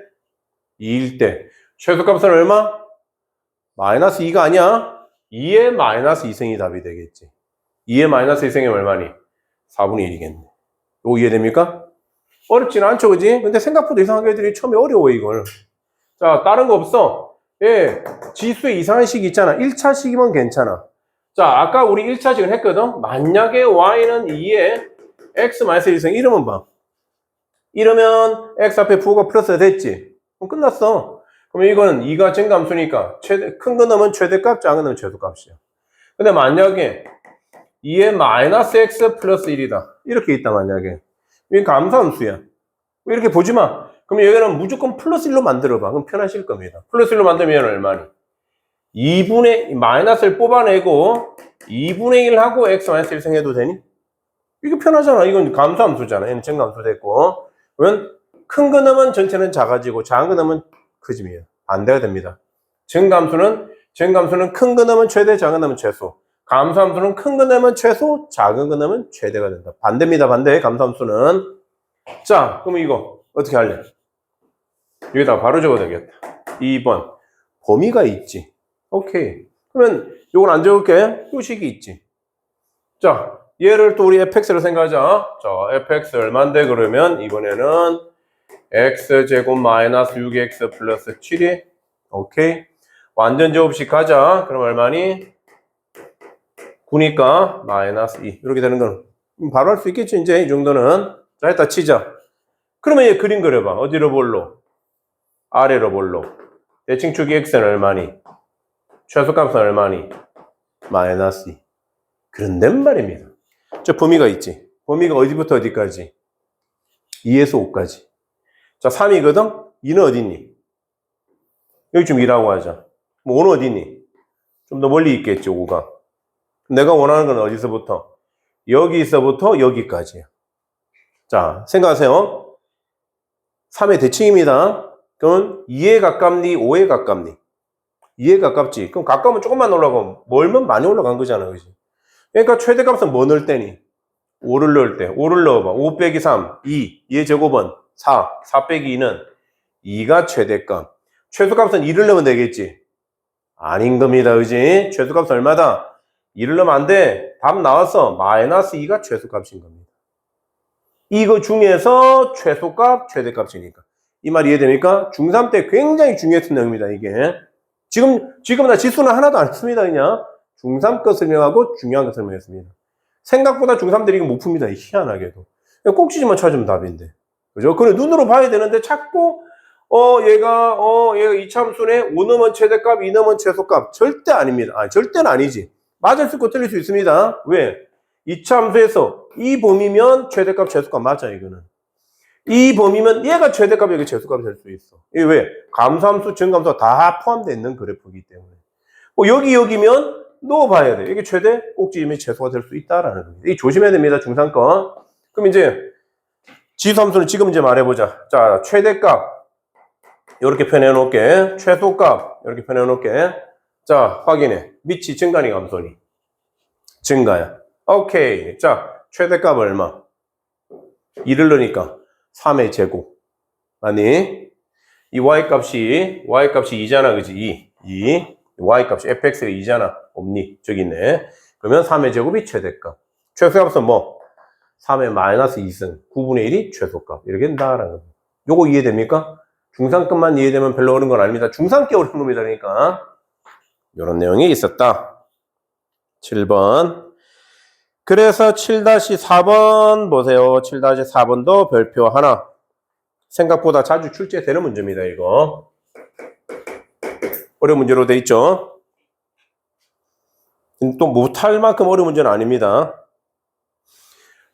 2일 때. 최소값은 얼마? 마이너스 2가 아니야. 2의 마이너스 2승이 답이 되겠지. 2의 마이너스 2승이 얼마니? 4분의 1이겠네. 이거 이해됩니까? 어렵지는 않죠, 그지? 근데 생각보다 이상하게 애들이 처음에 어려워, 이걸. 자, 다른 거 없어? 예, 지수의 이상한 식이 있잖아. 1차식이면 괜찮아. 자, 아까 우리 1차식을 했거든? 만약에 y는 2에 x-1승 이러면 봐. 이러면 x 앞에 부호가 플러스 됐지? 그럼 끝났어. 그럼 이거는 2가 증가함수니까 큰 거 넣으면 최대값, 작은 거 넣으면 최소값이야. 근데 만약에 2에 마이너스 x 플러스 1이다. 이렇게 있다, 만약에. 이게 감소함수야. 이렇게 보지 마. 그럼 여기는 무조건 플러스 1로 만들어봐. 그럼 편하실 겁니다. 플러스 1로 만들면 얼마니? 2분의, 마이너스를 뽑아내고 2분의 1 하고 x-1 생해도 되니? 이게 편하잖아. 이건 감소함수잖아. 얘는 증가함수 됐고. 그러면 큰 거 넣으면 전체는 작아지고 작은 거 넣으면 커집니다. 반대가 됩니다. 증가함수는 큰 거 넣으면 최대, 작은 거 넣으면 최소. 감소함수는 큰 거 넣으면 최소, 작은 거 넣으면 최대가 된다. 반대입니다. 반대. 감소함수는. 자, 그럼 이거 어떻게 할래? 여기다 바로 적어도 되겠다. 2번. 범위가 있지. 오케이. 그러면 이건 안 적을게. 요식이 있지. 자, 얘를 또 우리 fx로 생각하자. 자, fx 얼만데 그러면 이번에는 x제곱 마이너스 6x 플러스 7이 오케이. 완전 제곱식 가자. 그럼 얼마니? 9니까 마이너스 2 이렇게 되는 건 바로 할 수 있겠지 이제 이 정도는. 자, 일단 치자. 그러면 얘 그림 그려봐. 어디로 볼로? 아래로 볼로. 대칭축이 x는 얼마니? 최소값은 얼마니? 마이너스 2. 그런단 말입니다. 저 범위가 있지. 범위가 어디부터 어디까지? 2에서 5까지. 자, 3이거든? 2는 어디 있니? 여기 좀 2라고 하자. 뭐 5는 어디 있니? 좀 더 멀리 있겠지, 5가. 내가 원하는 건 어디서부터? 여기서부터 여기까지야. 자, 생각하세요. 3의 대칭입니다. 그럼 2에 가깝니? 5에 가깝니? 2에 가깝지. 그럼 가까우면 조금만 올라가면 멀면 많이 올라간 거잖아, 그지? 그러니까 최대값은 뭐 넣을 때니? 5를 넣을 때. 5를 넣어봐. 5 빼기 3, 2. 얘 제곱은 4. 4 빼기 2는 2가 최대값. 최소값은 2를 넣으면 되겠지? 아닌 겁니다, 그지? 최소값은 얼마다? 2를 넣으면 안 돼. 답 나왔어. 마이너스 2가 최소값인 겁니다. 이거 중에서 최소값, 최대값이니까. 이 말 이해됩니까? 중3 때 굉장히 중요했던 내용입니다, 이게. 지금 나 지수는 하나도 안 했습니다, 그냥. 중3 거 설명하고 중요한 거 설명했습니다. 생각보다 중3들이 이거 못 풉니다, 희한하게도. 꼭지점만 찾으면 답인데. 그죠? 그래, 눈으로 봐야 되는데 자꾸, 얘가 이차함수네. 5 넣으면 최대값, 2 넣으면 최소값. 절대 아닙니다. 아니, 절대는 아니지. 맞을 수 있고 틀릴 수 있습니다. 왜? 이차함수에서 이 범위면 최대값, 최소값 맞아, 이거는. 이 범위면 얘가 최대값, 여기 최소값이 될 수 있어. 이게 왜? 감소함수, 증감수가 다 포함되어 있는 그래프이기 때문에. 여기면 넣어봐야 돼. 이게 최대, 꼭지점이 최소가 될 수 있다라는 거예요. 이 조심해야 됩니다, 중3 거. 그럼 이제 지수함수는 지금 이제 말해보자. 자, 최대값. 이렇게 표현해 놓을게. 최소값. 이렇게 표현해 놓을게. 자, 확인해. 밑이 증가니 감소니? 증가야. 오케이. 자, 최대값 얼마? 2를 넣으니까 3의 제곱. 아니, 이 y값이 2잖아, 그지? 2. y값이 fx가 2잖아. 없니? 저기 있네. 그러면 3의 제곱이 최대값. 최소값은 뭐? 3의 마이너스 2승, 9분의 1이 최소값. 이렇게 된다라는 겁니다. 요거 이해됩니까? 중상급만 이해되면 별로 어려운 건 아닙니다. 중상께 어려운 겁니다. 그러니까. 이런 내용이 있었다. 7번. 그래서 7-4번 보세요. 7-4번도 별표 하나. 생각보다 자주 출제되는 문제입니다. 이거. 어려운 문제로 돼 있죠. 또 못할 만큼 어려운 문제는 아닙니다.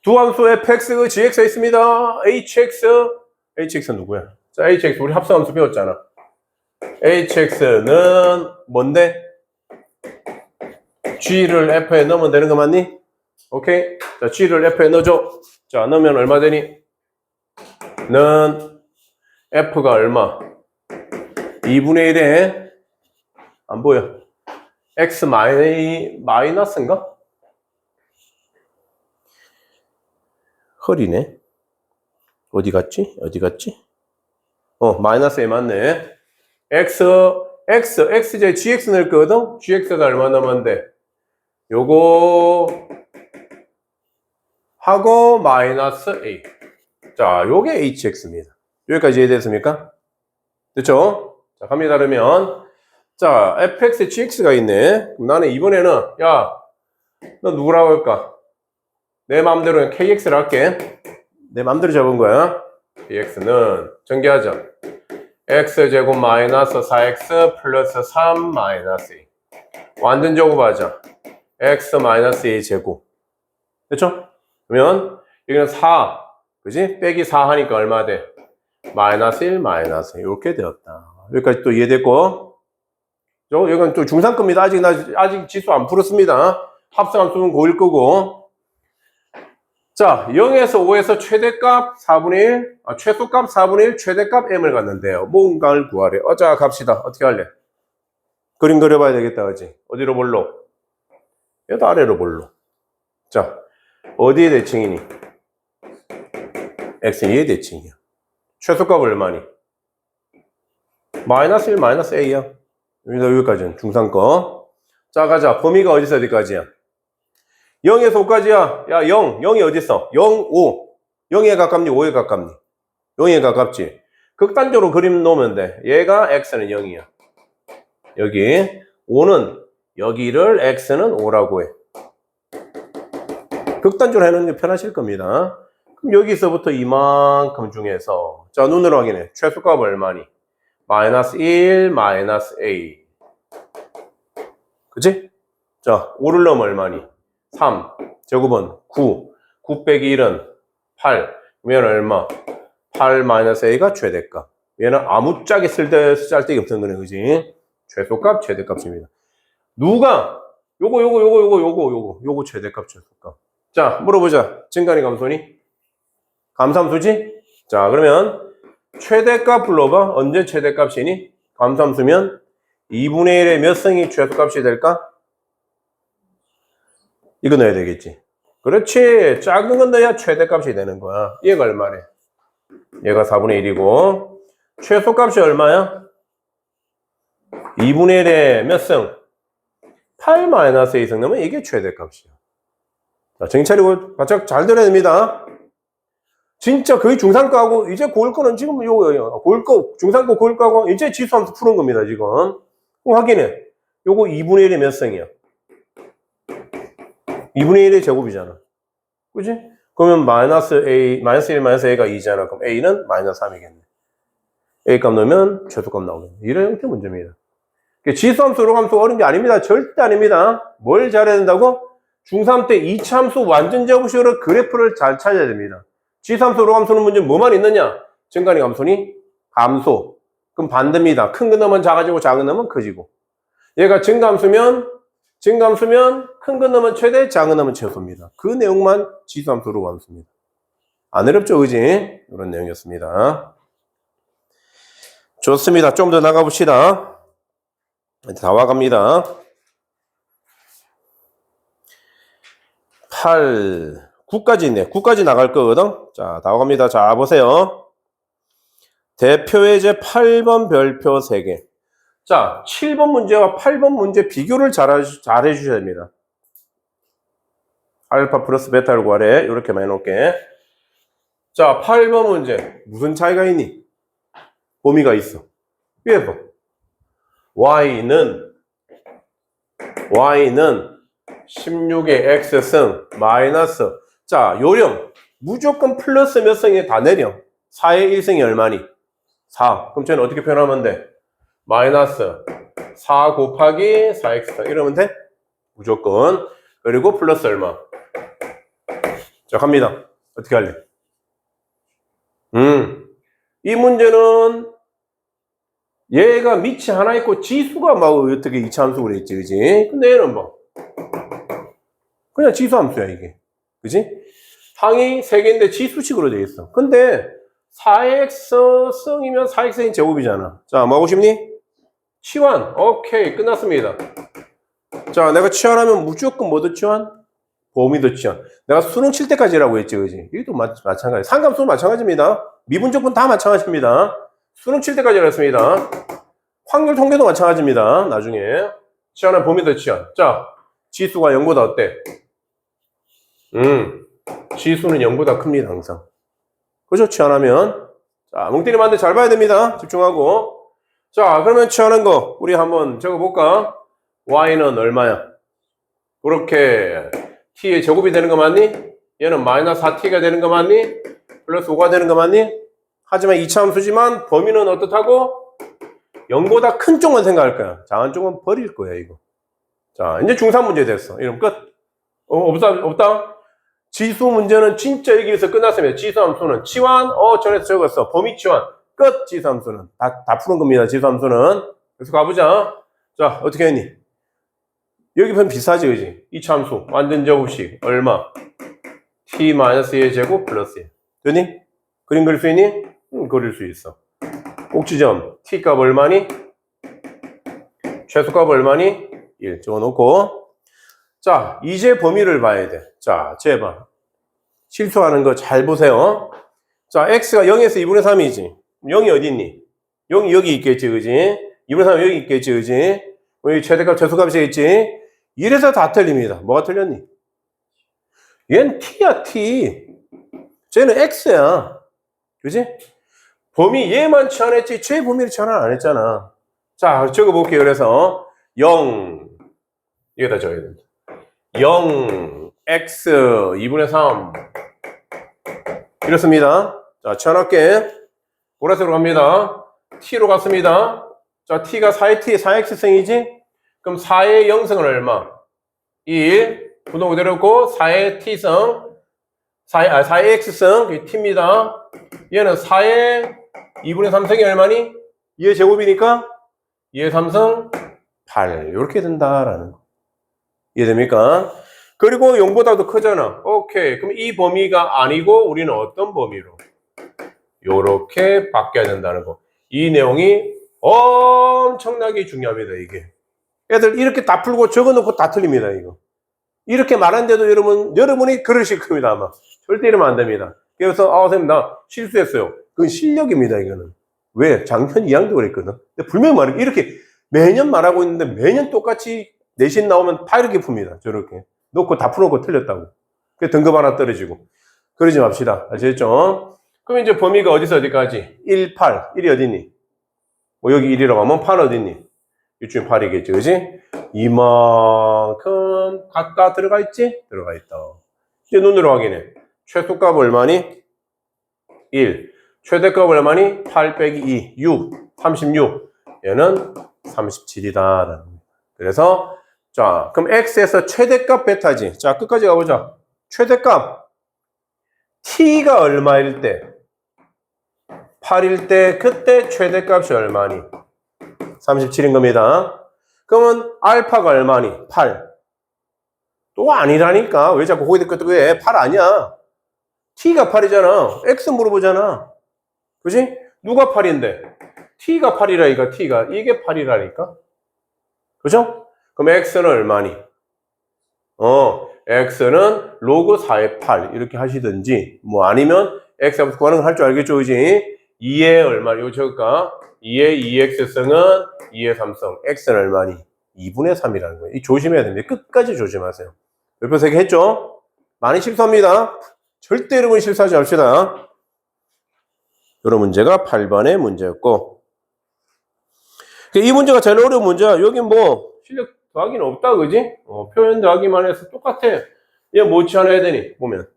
두 함수 fx, gx가 있습니다. hx는 누구야? 자, hx 우리 합성함수 배웠잖아. hx는 뭔데? g를 f에 넣으면 되는 거 맞니? 오케이. 자, g를 f에 넣어줘. 자, 넣으면 얼마 되니? 는 f가 얼마? 2분의 1에 안 보여. x 마이너스인가? 허리네. 어디 갔지? 마이너스에 맞네. x제 gx 넣을 거거든? gx가 얼마 남으면 돼? 요거 하고 마이너스 a. 자, 요게 hx입니다. 여기까지 이해됐습니까? 됐죠? 자, 갑니다. 그러면 자, fx, gx가 있네. 그럼 나는 이번에는 야, 너 누구라고 할까? 내 마음대로 kx를 할게. 내 마음대로 잡은 거야. kx는 전개하자. x제곱 마이너스 4x 플러스 3 마이너스 2. 완전 제곱하자. x 마이너스 2 제곱. 됐죠? 그러면 여기는 4. 그지? 빼기 4 하니까 얼마 돼? 마이너스 1, 마이너스 2. 이렇게 되었다. 여기까지 또 이해됐고. 이건 또 중상급입니다. 아직 지수 안 풀었습니다. 합성함수는 고일 거고. 자, 0에서 5에서 최대값 4분의 1, 최소값 4분의 1, 최대값 m을 갖는데요. 뭔가를 구하래. 자, 갑시다. 어떻게 할래? 그림 그려봐야 되겠다, 그지? 어디로 볼로? 얘도 아래로 볼로. 자, 어디에 대칭이니? x는 얘의 대칭이야. 최소값 얼마니? 마이너스 1, 마이너스 a야. 여기까지는 중상거. 자, 가자. 범위가 어디서 어디까지야? 0에서 5까지야. 야, 0이 어딨어? 0, 5. 0에 가깝니? 5에 가깝니? 0에 가깝지. 극단적으로 그림 놓으면 돼. 얘가 x는 0이야. 여기 5는 여기를 x는 5라고 해. 극단적으로 해놓는 게 편하실 겁니다. 그럼 여기서부터 이만큼 중에서 자, 눈으로 확인해. 최소값 얼마니? 마이너스 1, 마이너스 a. 그치? 자, 5를 넣으면 얼마니? 3. 제곱은 9. 9 빼기 1은 8. 그러면 얼마? 8 마이너스 a가 최대값. 얘는 아무짝에 쓸데기 없는 거네, 그지? 최소값, 최대값입니다. 누가? 요거 최대값, 최소값. 자, 물어보자. 증가니 감소니? 감소함수지? 자, 그러면 최대값 불러봐. 언제 최대값이니? 감소함수면 2분의 1의 몇 승이 최소값이 될까? 이거 넣어야 되겠지. 그렇지. 작은 건 넣어야 최대값이 되는 거야. 얘가 얼마래? 얘가 4분의 1이고 최소값이 얼마야? 2분의 1의 몇 승? 8 마이너스 2승 넣으면 이게 최대값이야. 자, 정신 차리고 바짝 잘 들어야 됩니다. 진짜 거의 중상가하고 이제 고일거는 지금 요거예요. 고일거, 중상가 고일거하고 이제 지수함수 푸는 겁니다, 지금. 그럼 확인해. 요거 2분의 1의 몇 승이야? 2분의 1의 제곱이잖아. 그지? 그러면 마이너스 1, 마이너스 a가 2잖아. 그럼 a는 마이너스 3이겠네. a 값 넣으면 최소값 나오겠네. 이런 형태 문제입니다. 지수함수, 로함수 어려운 게 아닙니다. 절대 아닙니다. 뭘 잘해야 된다고? 중3 때 2차 함수 완전 제곱식으로 그래프를 잘 찾아야 됩니다. 지수함수, 로함수는 문제 뭐만 있느냐? 증가니 감소니? 감소. 그럼 반대입니다. 큰 거 넣으면 작아지고 작은 거 넣으면 커지고. 얘가 증가함수면 큰 거 넣으면 최대, 작은 거 넣으면 최소입니다. 그 내용만 지수함수, 로함수입니다. 안 어렵죠, 그지? 이런 내용이었습니다. 좋습니다. 좀 더 나가봅시다. 다 와갑니다. 8, 9까지 있네. 9까지 나갈 거거든. 자, 다 와갑니다. 자, 보세요. 대표예제 8번 별표 3개. 자, 7번 문제와 8번 문제 비교를 잘 해주셔야 됩니다. 알파 플러스 베타를 구하래. 이렇게 많이 놓을게. 자, 8번 문제. 무슨 차이가 있니? 범위가 있어. 위에 봐. y는 16의 x승 마이너스. 자, 요령. 무조건 플러스 몇 승이 다 내려. 4의 1승이 얼마니? 4. 그럼 쟤는 어떻게 표현하면 돼? 마이너스 4 곱하기 4x 이러면 돼? 무조건. 그리고 플러스 얼마? 자, 갑니다. 어떻게 할래? 이 문제는 얘가 밑이 하나 있고 지수가 막 어떻게 이차함수 그랬지, 그지? 근데 얘는 뭐 그냥 지수함수야 이게, 그지? 항이 3개인데 지수식으로 되어 있어. 근데 4x승이면 4x의 제곱이잖아. 자, 뭐 하고 싶니? 치환. 오케이, 끝났습니다. 자, 내가 치환하면 무조건 뭐도 치환? 범위도 치환. 내가 수능 칠 때까지라고 했지, 그지? 이것도 마찬가지. 상감수는 마찬가지입니다. 미분적분 다 마찬가지입니다. 수능 칠 때까지라고 했습니다. 확률 통계도 마찬가지입니다. 나중에. 치환은 범위도 치환. 자, 지수가 0보다 어때? 지수는 0보다 큽니다, 항상. 그죠? 치환하면. 자, 뭉때리 맞는데 잘 봐야 됩니다. 집중하고. 자, 그러면 치환한 거, 우리 한번 적어볼까? y는 얼마야? 그렇게 t의 제곱이 되는 거 맞니? 얘는 마이너스 4t가 되는 거 맞니? 플러스 5가 되는 거 맞니? 하지만 이차함수지만 범위는 어떻다고? 0보다 큰 쪽만 생각할 거야. 작은 쪽은 버릴 거야, 이거. 자, 이제 중3 문제 됐어. 이러면 끝. 없다? 지수 문제는 진짜 여기에서 끝났습니다. 지수함수는 치환, 전에서 적었어. 범위 치환. 끝. 지수함수는. 다 푸는 겁니다. 지수함수는. 그래서 가보자. 자, 어떻게 했니? 여기 보면 비슷하지, 그지? 이차함수. 완전 제곱식. 얼마? t-2의 제곱 플러스 1. 되니? 그림 그릴 수 있니? 그릴 수 있어. 꼭지점. t값 얼마니? 최소값 얼마니? 1. 적어놓고. 자, 이제 범위를 봐야 돼. 자, 제발. 실수하는 거 잘 보세요. 자, x가 0에서 2분의 3이지. 0이 어디 있니? 0이 여기 있겠지, 그지? 2분의 3이 여기 있겠지, 그지? 여기 최대값, 최소값이 있지? 이래서 다 틀립니다. 뭐가 틀렸니? 얘는 t야, t. 쟤는 x야. 그지? 범위 얘만 치환했지, 쟤 범위를 치환 안 했잖아. 자, 적어볼게요. 그래서 0. 여기다 적어야 된다. 0, x, 2분의 3. 이렇습니다. 자, 치환할게. 보라색으로 갑니다. t로 갔습니다. 자, t가 4의 t, 4x승이지? 그럼 4의 0승은 얼마? 1. 분호 그대로 있고, 4의 t승, 4의 x승, 그게 t입니다. 얘는 4의 2분의 3승이 얼마니? 2의 제곱이니까 2의 3승 8. 이렇게 된다라는 거. 이해됩니까? 그리고 0보다도 크잖아. 오케이. 그럼 이 범위가 아니고 우리는 어떤 범위로? 요렇게 바뀌어야 된다는 거. 이 내용이 엄청나게 중요합니다, 이게. 애들 이렇게 다 풀고 적어놓고 다 틀립니다, 이거. 이렇게 말하는데도 여러분이 그러실 겁니다, 아마. 절대 이러면 안 됩니다. 그래서, 선생님, 나 실수했어요. 그건 실력입니다, 이거는. 왜? 작년 2학년도 그랬거든. 근데 분명히 말해. 이렇게 매년 말하고 있는데 매년 똑같이 내신 나오면 다 이렇게 풉니다. 저렇게. 놓고 다 풀어놓고 틀렸다고. 그 등급 하나 떨어지고. 그러지 맙시다. 아시겠죠? 그럼 이제 범위가 어디서 어디까지? 1, 8. 1이 어디니? 뭐 여기 1이라고 하면 8 어디니? 이쯤 8이겠지, 그지? 이만큼 갖다 들어가 있지? 들어가 있다. 이제 눈으로 확인해. 최소값 얼마니? 1. 최대값 얼마니? 8 빼기 2. 6. 36. 얘는 37이다. 그래서 자, 그럼 x에서 최대값 베타지. 자, 끝까지 가보자. 최대값 t가 얼마일 때? 8일 때 그때 최대값이 얼마니? 37인 겁니다. 그러면 알파가 얼마니? 8. 또 아니라니까. 왜 자꾸 거기다 끄떡 왜? 8 아니야. t가 8이잖아. x 물어보잖아. 그지? 누가 8인데? t가 8이라니까, t가. 이게 8이라니까. 그죠? 그럼 x는 얼마니? x는 로그 4의 8 이렇게 하시든지 뭐 아니면 x값 구하는 거 할 줄 알겠죠, 그지? 2의 얼마? 이거 적을까? 2의 2x승은 2의 3승. x는 얼마니? 2분의 3이라는 거예요. 이 조심해야 됩니다. 끝까지 조심하세요. 별표 3개 했죠? 많이 실수합니다. 절대 여러분 실수하지 맙시다. 이런 문제가 8번의 문제였고, 이 문제가 제일 어려운 문제야. 여기 뭐 실력 더하기는 없다, 그지? 표현 더하기만 해서 똑같아. 얘 뭐 치환해야 되니? 보면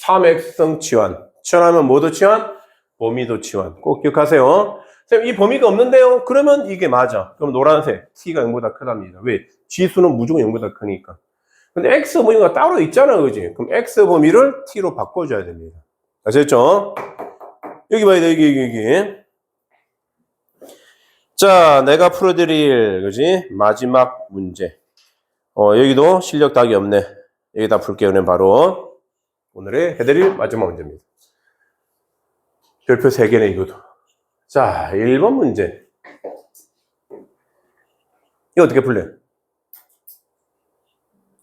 3x성 치환. 치환하면 뭐도 치환? 범위도 치환. 꼭 기억하세요. 선생님, 이 범위가 없는데요? 그러면 이게 맞아. 그럼 노란색 t가 0보다 크답니다. 왜? 지수는 무조건 0보다 크니까. 근데 x 범위가 따로 있잖아, 그지? 그럼 x 범위를 t로 바꿔줘야 됩니다. 아셨죠? 여기 봐야 돼, 여기. 자, 내가 풀어드릴, 그지? 마지막 문제. 여기도 실력 답이 없네. 여기다 풀게요. 그냥 바로. 오늘의 해드릴 마지막 문제입니다. 별표 3개네, 이것도. 자, 1번 문제. 이거 어떻게 풀래?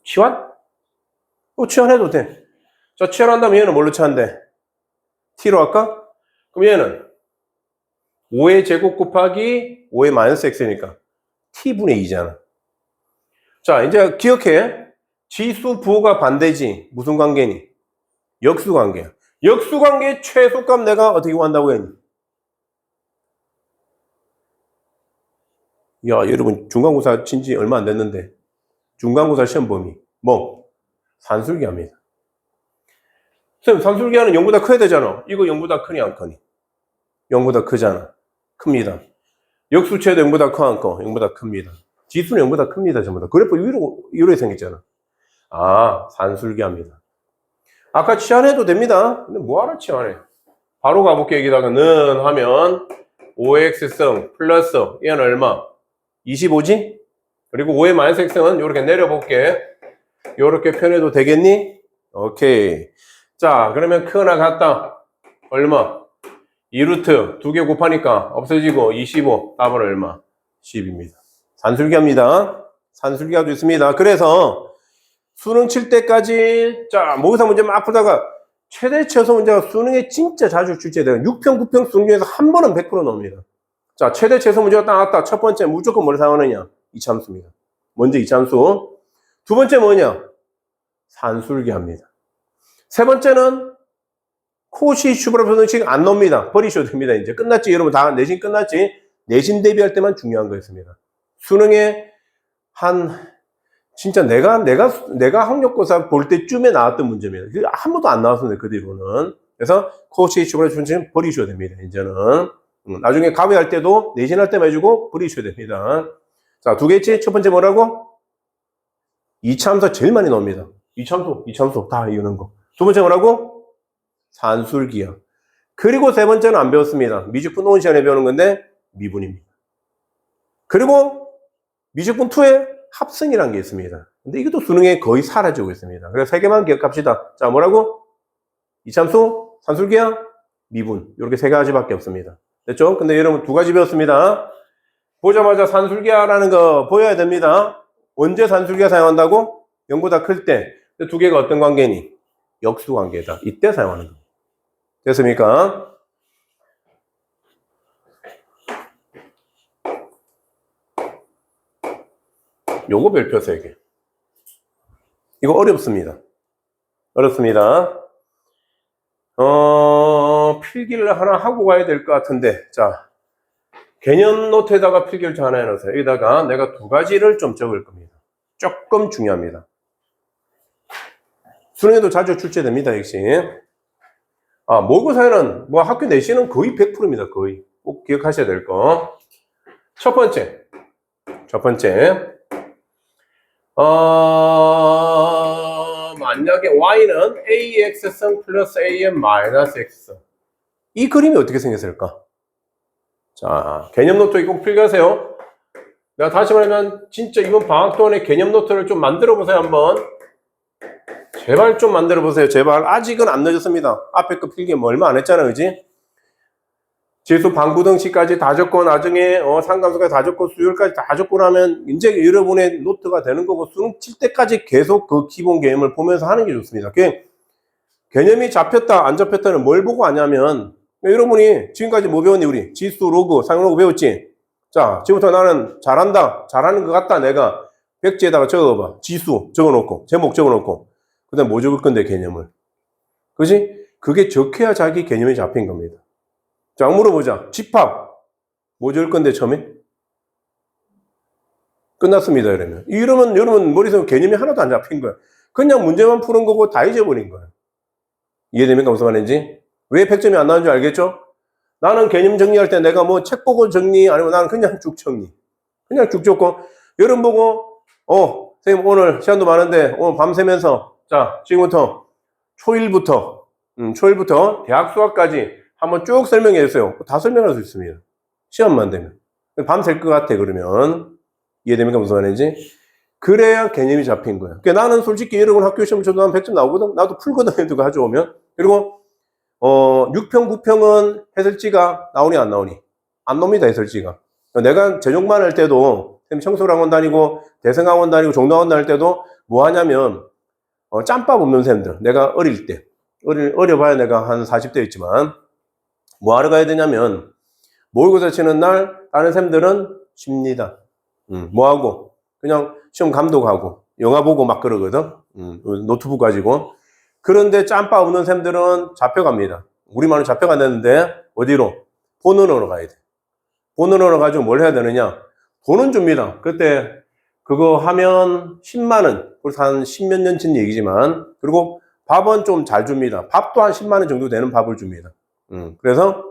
치환? 치환해도 돼. 자, 치환한다면 얘는 뭘로 치환돼? t로 할까? 그럼 얘는 5의 제곱 곱하기 5의 마이너스 x니까 t분의 2잖아. 자, 이제 기억해. 지수 부호가 반대지. 무슨 관계니? 역수 관계야. 역수 관계의 최소값 내가 어떻게 구한다고 했니? 야, 여러분 중간고사 친지 얼마 안 됐는데 중간고사 시험 범위 뭐? 산술기합니다. 선생님, 산술기하는 0보다 커야 되잖아. 이거 0보다 크니 안 크니? 0보다 크잖아. 큽니다. 역수체도 0보다 커 안 커? 0보다 큽니다. 지수는 0보다 큽니다. 전부 다. 그래프 이렇게 생겼잖아. 아, 산술기합니다. 아까 치환해도 됩니다. 근데 뭐하러 치환해? 바로 가볼게. 여기다가 는 하면 5x승 플러스 얘는 얼마? 25지? 그리고 5의 마이너스 x는 이렇게 내려볼게. 이렇게 표현해도 되겠니? 오케이. 자, 그러면 크나 같다. 얼마? 2루트 2개 곱하니까 없어지고 25. 답은 얼마? 10입니다. 산술기합니다. 산술기가 있습니다. 그래서 수능 칠 때까지 자, 모의사 문제 막 풀다가 최대 최소 문제가 수능에 진짜 자주 출제돼요. 6평, 9평 수능 중에서 한 번은 100% 나옵니다. 자, 최대 최소 문제가 딱 나왔다. 첫 번째 무조건 뭘 사용하느냐? 이참수입니다. 먼저 이참수. 두 번째 뭐냐? 산술기합니다. 세 번째는 코시 슈브라 변형식 안 나옵니다. 버리셔도 됩니다. 이제 끝났지. 여러분 다 내신 끝났지. 내신 대비할 때만 중요한 거였습니다. 수능에 진짜 내가 학력고사 볼 때쯤에 나왔던 문제입니다. 한 번도 안 나왔었는데 그 뒤로는. 그래서 코시 슈브라 변형식 버리셔도 됩니다. 이제는 나중에 가외할 때도 내신할 때만 해주고 버리셔야 됩니다. 자, 두 개째 첫 번째 뭐라고? 이참수 제일 많이 나옵니다. 이참수 다 이유는 거. 두 번째 뭐라고? 산술기하. 그리고 세 번째는 안 배웠습니다. 미적분 온 시간에 배우는 건데 미분입니다. 그리고 미적분 2에 합성이라는 게 있습니다. 근데 이것도 수능에 거의 사라지고 있습니다. 그래서 세 개만 기억합시다. 자, 뭐라고? 이참수, 산술기하, 미분. 이렇게 세 가지밖에 없습니다. 됐죠? 근데 여러분 두 가지 배웠습니다. 보자마자 산술기하라는 거 보여야 됩니다. 언제 산술기하 사용한다고? 0보다 클 때. 두 개가 어떤 관계니? 역수 관계다. 이때 사용하는 거. 됐습니까? 요거 별표 3개. 이거 어렵습니다. 필기를 하나 하고 가야 될 것 같은데, 자, 개념 노트에다가 필기를 좀 하나 해놓으세요. 여기다가 내가 두 가지를 좀 적을 겁니다. 조금 중요합니다. 수능에도 자주 출제됩니다, 역시. 모의고사에는 뭐 학교 내신은 거의 100%입니다, 거의. 꼭 기억하셔야 될 거. 첫 번째. 만약에 y는 ax승 플러스 am 마이너스 x. 이 그림이 어떻게 생겼을까? 자, 개념 노트 꼭 필기하세요. 내가 다시 말하면 진짜 이번 방학 동안에 개념 노트를 좀 만들어 보세요, 한번. 제발 좀 만들어 보세요. 제발. 아직은 안 늦었습니다. 앞에 거 필기 뭐 얼마 안 했잖아, 그지? 지수 방구등식까지 다 적고 나중에 상관수까지 다 적고 수열까지 다 적고 나면 이제 여러분의 노트가 되는 거고 수능 칠 때까지 계속 그 기본 개념을 보면서 하는 게 좋습니다. 개념이 잡혔다 안 잡혔다는 뭘 보고 아냐면 여러분이 지금까지 뭐 배웠니? 우리 지수, 로그, 상용로그 배웠지? 자, 지금부터 나는 잘한다, 잘하는 것 같다. 내가 백지에다가 적어봐. 지수 적어놓고 제목 적어놓고 그 다음 뭐 적을 건데, 개념을. 그지? 그게 적혀야 자기 개념이 잡힌 겁니다. 자, 물어보자. 집합. 뭐 적을 건데, 처음에? 끝났습니다, 이러면. 이러면 여러분 머릿속에 개념이 하나도 안 잡힌 거야. 그냥 문제만 푸는 거고 다 잊어버린 거야. 이해됩니까? 무슨 말인지? 왜 100점이 안 나오는 줄 알겠죠? 나는 개념 정리할 때 내가 뭐 책 보고 정리, 아니면 나는 그냥 쭉 정리. 그냥 쭉 적고, 여러분 보고, 선생님 오늘 시간도 많은데, 오늘 밤새면서, 자, 지금부터 초일부터 대학 수학까지 한번 쭉 설명해 주세요. 다 설명할 수 있습니다. 시간만 되면. 밤샐 것 같아, 그러면. 이해됩니까? 무슨 말인지? 그래야 개념이 잡힌 거예요. 그러니까 나는 솔직히 여러분 학교 시험 쳐도 한 100점 나오거든? 나도 풀거든, 애들 가져오면. 그리고, 6평, 9평은 해설지가 나오니 안 나오니? 안 나옵니다, 해설지가. 내가 재종반 할 때도, 청소학원 다니고, 대성학원 다니고, 종로학원 다닐 때도 뭐 하냐면, 짬밥 없는 쌤들. 내가 어릴 때. 어려봐야 내가 한 40대였지만, 뭐 하러 가야 되냐면, 모의고사 치는 날, 다른 쌤들은 쉽니다. 뭐 하고? 그냥 시험 감독하고, 영화 보고 막 그러거든? 노트북 가지고. 그런데 짬밥 없는 쌤들은 잡혀갑니다. 우리만은 잡혀간다는데, 어디로? 본원으로 가야 돼. 본원으로 가지고 뭘 해야 되느냐? 돈은 줍니다. 그때 그거 하면 10만원. 그래서 한 10몇 년 전 얘기지만. 그리고 밥은 좀 잘 줍니다. 밥도 한 10만원 정도 되는 밥을 줍니다. 그래서,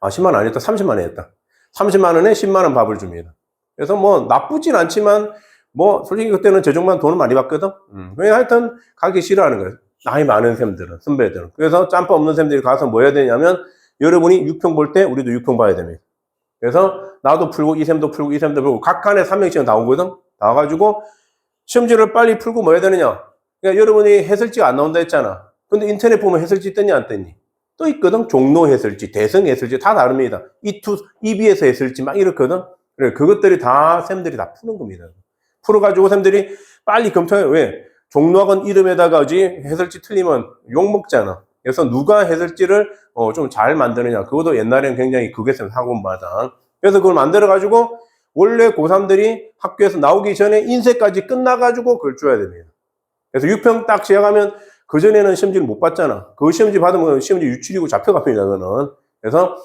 10만원 아니었다. 30만원 했다. 30만원에 10만원 밥을 줍니다. 그래서 뭐 나쁘진 않지만, 뭐 솔직히 그때는 재종만 돈을 많이 받거든. 그냥 하여튼 가기 싫어하는 거예요. 나이 많은 쌤들은, 선배들은. 그래서 짬밥 없는 쌤들이 가서 뭐 해야 되냐면, 여러분이 6평 볼 때 우리도 6평 봐야 됩니다. 그래서 나도 풀고 이 쌤도 풀고 이 쌤도 풀고 각칸에 3명씩은 다 오거든. 다 와가지고 시험지를 빨리 풀고 뭐 해야 되느냐. 그러니까 여러분이 해설지가 안 나온다 했잖아. 근데 인터넷 보면 해설지 떴니 안 떴니? 또 있거든. 종로 해설지, 대성 해설지 다 다릅니다. EBS 해설지 막 이렇거든. 그래, 그것들이 다 쌤들이 다 푸는 겁니다. 풀어가지고 쌤들이 빨리 검토해. 왜? 종로학원 이름에다가 해설지 틀리면 욕 먹잖아. 그래서 누가 해설지를 좀 잘 만드느냐. 그것도 옛날에는 굉장히 그게 학원마다. 그래서 그걸 만들어가지고 원래 고3들이 학교에서 나오기 전에 인쇄까지 끝나가지고 그걸 줘야 됩니다. 그래서 6평 딱 시작하면 그전에는 시험지를 못 봤잖아. 그 시험지 받으면 시험지 유출이고 잡혀갑니다. 그거는. 그래서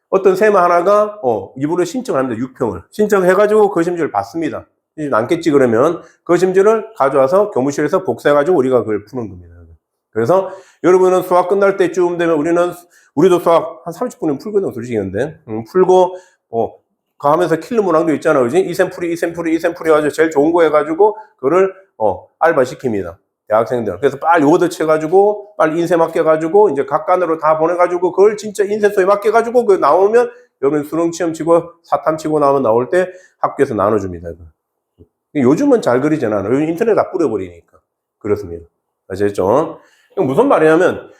어떤 쌤 하나가 일부러 신청을 합니다. 6평을. 신청해가지고 그 시험지를 받습니다. 남겠지 그러면 그 시험지를 가져와서 교무실에서 복사해가지고 우리가 그걸 푸는 겁니다. 그래서 여러분은 수학 끝날 때쯤 되면 우리도 수학 한 30분이면 풀거든, 솔직히. 근데 풀고 가면서 킬러 문항도 있잖아, 그지? 이 셈 풀이 해가지고 제일 좋은 거 해가지고 그거를 알바 시킵니다, 대학생들. 그래서 빨리 오더 쳐가지고 빨리 인쇄 맡겨가지고 이제 각관으로 다 보내가지고 그걸 진짜 인쇄소에 맡겨가지고 그 나오면 여러분 수능 시험 치고 사탐 치고 나오면 나올 때 학교에서 나눠줍니다. 요즘은 잘 그리잖아. 요즘 인터넷 다 뿌려버리니까. 그렇습니다. 아시겠죠? 무슨 말이냐면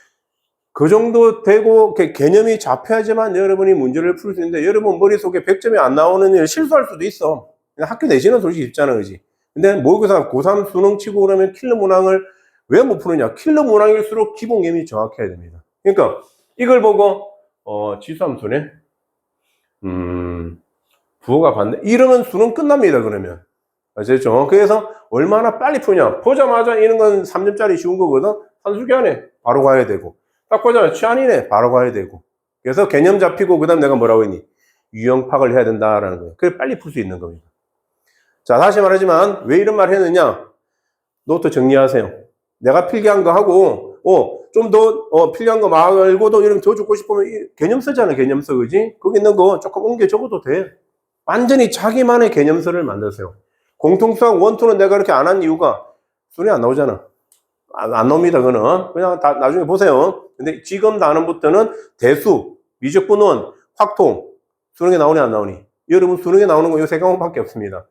그 정도 되고 개념이 잡혀야지만 여러분이 문제를 풀 수 있는데, 여러분 머릿속에 100점이 안 나오는 일 실수할 수도 있어. 학교 내신은 솔직히 쉽잖아, 그지? 근데 모의고사 고3 수능 치고 그러면 킬러 문항을 왜 못 푸느냐? 킬러 문항일수록 기본 개념이 정확해야 됩니다. 그러니까 이걸 보고 지수함수네, 부호가 반대 이러면 수능 끝납니다. 그러면 아시겠죠? 그래서 얼마나 빨리 푸냐. 보자마자 이런 건 3점짜리 쉬운 거거든. 산수기 안에 바로 가야 되고, 딱 보자마자 취안이네 바로 가야 되고. 그래서 개념 잡히고 그 다음 내가 뭐라고 했니? 유형 파악을 해야 된다라는 거예요. 그래 빨리 풀 수 있는 겁니다. 자, 다시 말하지만 왜 이런 말 했느냐? 노트 정리하세요. 내가 필기한 거 하고 좀 더 필기한 거 말고도 이런 더 적고 싶으면 개념 쓰잖아. 개념 써, 그지? 거기 있는 거 조금 옮겨 적어도 돼. 완전히 자기만의 개념서를 만드세요. 공통수학 원투는 내가 이렇게 안 한 이유가 수능이 안 나오잖아. 안 나옵니다. 그거는 그냥 다 나중에 보세요. 근데 지금 단원부터는 대수, 미적분원, 확통 수능에 나오니 안 나오니? 여러분 수능에 나오는 거 이 세 과목밖에 없습니다.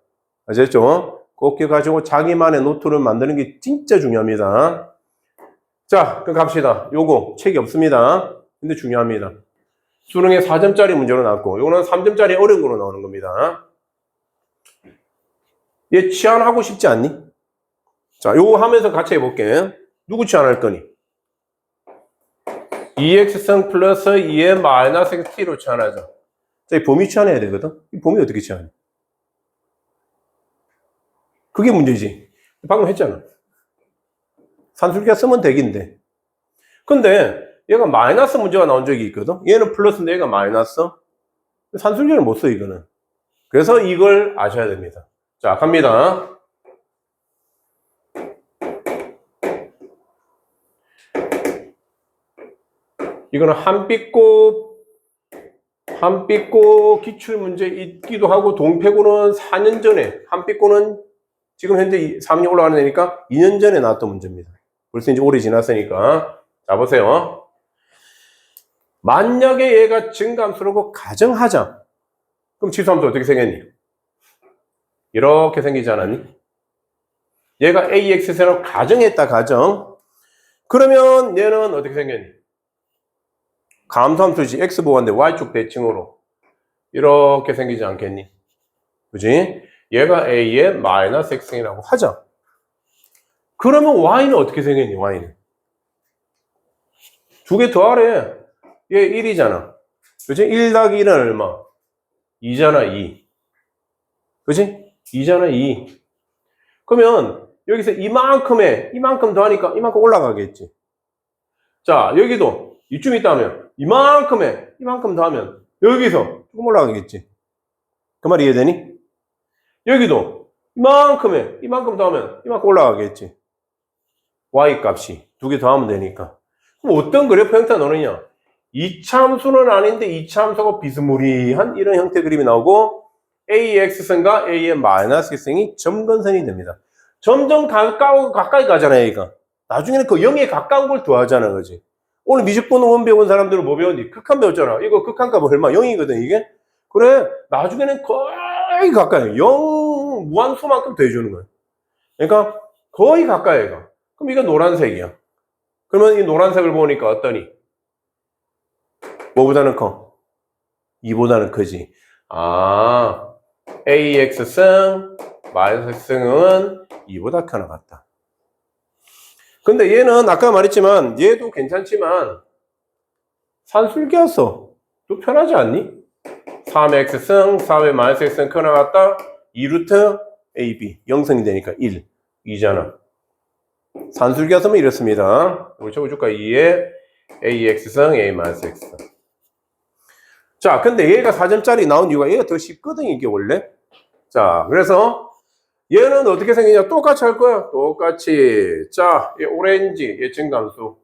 아시겠죠? 꼭 기억하시고 자기만의 노트를 만드는 게 진짜 중요합니다. 자, 그럼 갑시다. 요거 책이 없습니다. 근데 중요합니다. 수능에 4점짜리 문제로 나왔고, 요거는 3점짜리 어려운 거로 나오는 겁니다. 얘 치환하고 싶지 않니? 자, 요거 하면서 같이 해볼게. 누구 치환할 거니? 2x승 플러스 2의 마이너스 xt로 치환하자. 자, 이 범위 치환해야 되거든? 이 범위 어떻게 치환해? 그게 문제지. 방금 했잖아. 산술기가 쓰면 되긴데. 근데 얘가 마이너스 문제가 나온 적이 있거든. 얘는 플러스인데 얘가 마이너스. 산술기를 못 써, 이거는. 그래서 이걸 아셔야 됩니다. 자, 갑니다. 이거는 한빛고 기출문제 있기도 하고, 동패고는 4년 전에, 한빛고는 지금 현재 3년 올라가는 데니까 2년 전에 나왔던 문제입니다. 벌써 이제 오래 지났으니까. 자, 보세요. 만약에 얘가 증감수라고 가정하자. 그럼 지수함수 어떻게 생겼니? 이렇게 생기지 않았니? 얘가 AX라고 가정했다, 가정. 그러면 얘는 어떻게 생겼니? 감소함수지. X 보호한데 Y축 대칭으로. 이렇게 생기지 않겠니? 그지? 얘가 A의 마이너스 X이라고 하자. 그러면 Y는 어떻게 생겼니? Y는. 두 개 더하래. 얘 1이잖아. 그지? 1 더하기 1은 얼마? 2잖아, 2. 그지? 2잖아, 2. 그러면 여기서 이만큼 더하니까 이만큼 올라가겠지. 자, 여기도 이쯤 있다면 이만큼 더하면 여기서 조금 올라가겠지. 그 말 이해되니? 여기도 이만큼 더하면 이만큼 올라가겠지. Y 값이 두 개 더하면 되니까. 그럼 어떤 그래프 형태가 나오느냐? 이차함수는 아닌데 이차함수하고 비스무리한 이런 형태 그림이 나오고, AX선과 A의 마이너스 X선이 점근선이 됩니다. 점점 가까이 가잖아요, 얘가. 나중에는 그 0에 가까운 걸 더하잖아, 그지? 오늘 미적분 원 배운 사람들은 뭐 배웠니? 극한 배웠잖아. 이거 극한값 얼마? 0이거든, 이게? 그래, 나중에는 거의 가까이, 0 무한수만큼 더해주는 거야. 그러니까 거의 가까이 가. 그럼 이거 노란색이야. 그러면 이 노란색을 보니까 어떠니? 뭐보다는 커? 2보다는 크지. 아, AX승, 마이너스승은 2보다 크나 같다. 근데 얘는 아까 말했지만 얘도 괜찮지만 산술기였어. 또 편하지 않니? 3x승, 4의 마이너스 x승 크나 같다. 2루트 AB 0승이 되니까 1, 2잖아. 산술기였으면 이렇습니다. 우리 적어줄까? 2에 AX승, A 마이너스 x승. 자, 근데 얘가 4점짜리 나온 이유가 얘가 더 쉽거든, 이게 원래. 자, 그래서 얘는 어떻게 생기냐? 똑같이 할 거야. 똑같이. 자, 얘 오렌지, 얘 증감수.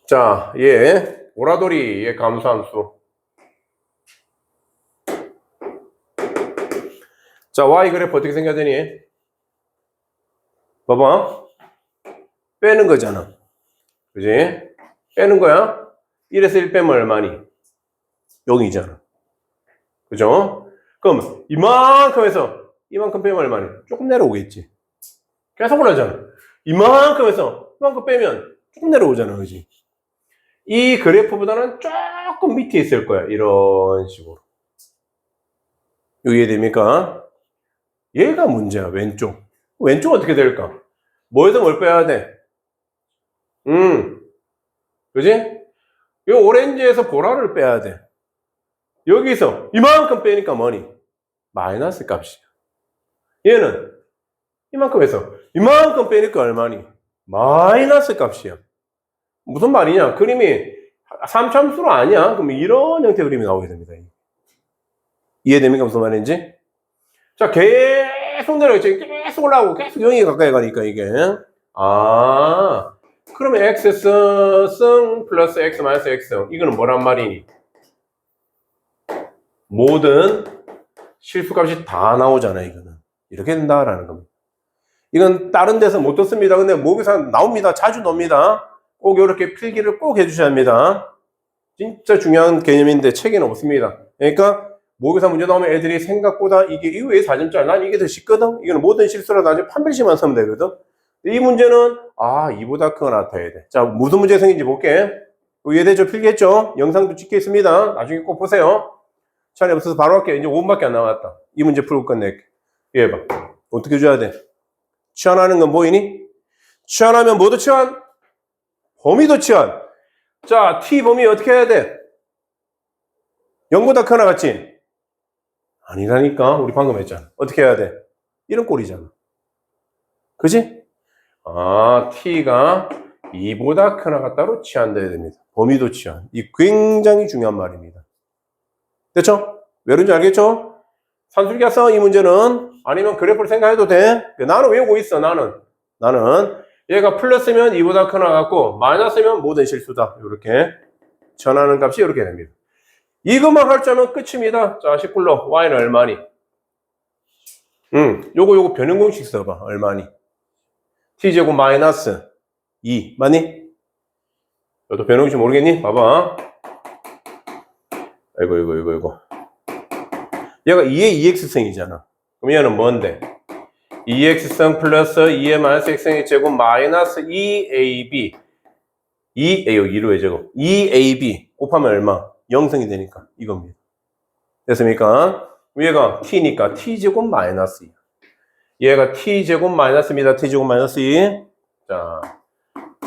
자, 얘 오라돌이, 얘 감소함수. 자, Y 그래프 어떻게 생겨야 되니? 봐봐. 빼는 거잖아. 그지? 빼는 거야. 1에서 1 빼면 얼마니? 0이잖아. 그죠? 그럼 이만큼에서 이만큼 빼면 얼마니? 조금 내려오겠지. 계속 올라가잖아. 이만큼에서 이만큼 빼면 조금 내려오잖아. 그지? 이 그래프보다는 조금 밑에 있을 거야. 이런 식으로. 이해됩니까? 얘가 문제야. 왼쪽. 왼쪽 어떻게 될까? 뭐에서 뭘 빼야 돼? 그지? 이 오렌지에서 보라를 빼야 돼. 여기서 이만큼 빼니까 뭐니? 마이너스 값이야. 얘는 이만큼에서 이만큼 빼니까 얼마니? 마이너스 값이야. 무슨 말이냐? 그림이 3참수로 아니야. 그럼 이런 형태의 그림이 나오게 됩니다. 이해됩니까? 무슨 말인지? 자, 계속 내려가지. 계속 올라오고 계속 0이 가까이 가니까 이게. 아, 그러면 x승 플러스 x 마이너스 x승. 이거는 뭐란 말이니? 모든 실수값이 다 나오잖아, 이거는. 이렇게 된다라는 겁니다. 이건 다른 데서 못 듣습니다. 근데 모의고사 나옵니다. 자주 나옵니다. 꼭 이렇게 필기를 꼭 해주셔야 합니다. 진짜 중요한 개념인데 책에는 없습니다. 그러니까 모의고사 문제 나오면 애들이 생각보다 이게 왜 4점짜리? 난 이게 더 쉽거든? 이거는 모든 실수로 나중에 판별식만 쓰면 되거든? 이 문제는, 이보다 크거 나타야 돼. 자, 무슨 문제 생긴지 볼게. 이해되죠? 필기했죠? 영상도 찍혀 있습니다. 나중에 꼭 보세요. 시간이 없어서 바로 할게. 이제 5분밖에 안 남았다. 이 문제 풀고 끝낼게. 이해 봐. 어떻게 줘야 돼? 치환하는 건 보이니? 치환하면 뭐도 치환? 범위도 치환. 자, T 범위 어떻게 해야 돼? 0보다 크나 같지? 아니라니까. 우리 방금 했잖아. 어떻게 해야 돼? 이런 꼴이잖아. 그지? 아, t가 2보다 큰 하나가 따로 취한다야 됩니다. 범위도 취한. 이 굉장히 중요한 말입니다. 됐죠? 왜 그런지 알겠죠? 산술기하서 이 문제는 아니면 그래프를 생각해도 돼. 나는 외우고 있어. 나는 얘가 플러스면 2보다 큰 하나 같고 마이너스면 모든 실수다. 이렇게 전하는 값이 이렇게 됩니다. 이것만 할 줄 알면 끝입니다. 자, 19로 y는 얼마니? 요거 변형 공식 써봐. 얼마니? t제곱 마이너스 2 맞니? 너도 변형 공식 모르겠니? 봐봐. 아이고. 얘가 2의 2x승이잖아. 그럼 얘는 뭔데? 2x승 플러스 2의 마이너스 x승의 제곱 마이너스 2ab 2의 제곱 2ab 곱하면 얼마? 0승이 되니까 이겁니다. 됐습니까? 얘가 t니까 t제곱 마이너스 2. 얘가 t제곱 마이너스입니다. t제곱 마이너스 2. 자,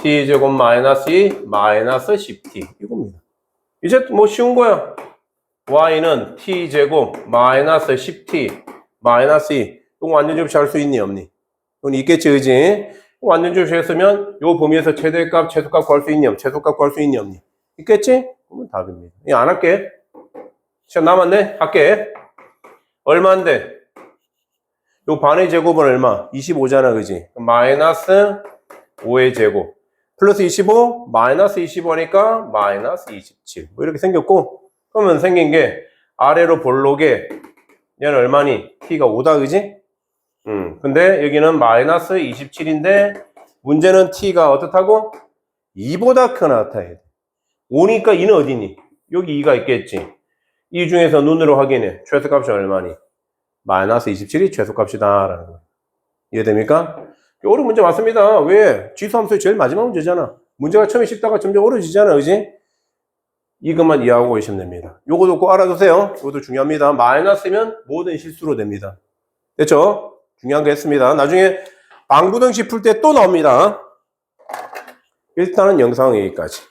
t제곱 마이너스 2 마이너스 10t 이겁니다. 이제 뭐 쉬운 거야. y는 t제곱 마이너스 10t 마이너스 2. 이거 완전접시 할 수 있니 없니? 이건 있겠지, 그지? 완전접시 했으면 요 범위에서 최대값, 최소값 구할 수 있니 없니? 최소값 구할 수 있니 없니? 있겠지? 그러면 답입니다. 이거 안 할게. 시간 남았네? 할게. 얼마인데? 요 반의 제곱은 얼마? 25잖아, 그지? 마이너스 5의 제곱. 플러스 25, 마이너스 25니까 마이너스 27. 뭐 이렇게 생겼고, 그러면 생긴 게 아래로 볼록에 얘는 얼마니? t가 5다, 그지? 근데 여기는 마이너스 27인데 문제는 t가 어떻다고? 2보다 큰 나타야 돼. 5니까 2는 어디니? 여기 2가 있겠지. 이 중에서 눈으로 확인해. 최소값이 얼마니? 마이너스 27이 최소값이다 라는 거. 이해됩니까? 어려운 문제 맞습니다. 왜? 지수함수의 제일 마지막 문제잖아. 문제가 처음에 쉽다가 점점 어려지잖아, 그지? 이것만 이해하고 계시면 됩니다. 요것도 꼭 알아두세요. 이것도 중요합니다. 마이너스면 모든 실수로 됩니다. 됐죠? 중요한 거 했습니다. 나중에 방부등식 풀 때 또 나옵니다. 일단은 영상은 여기까지.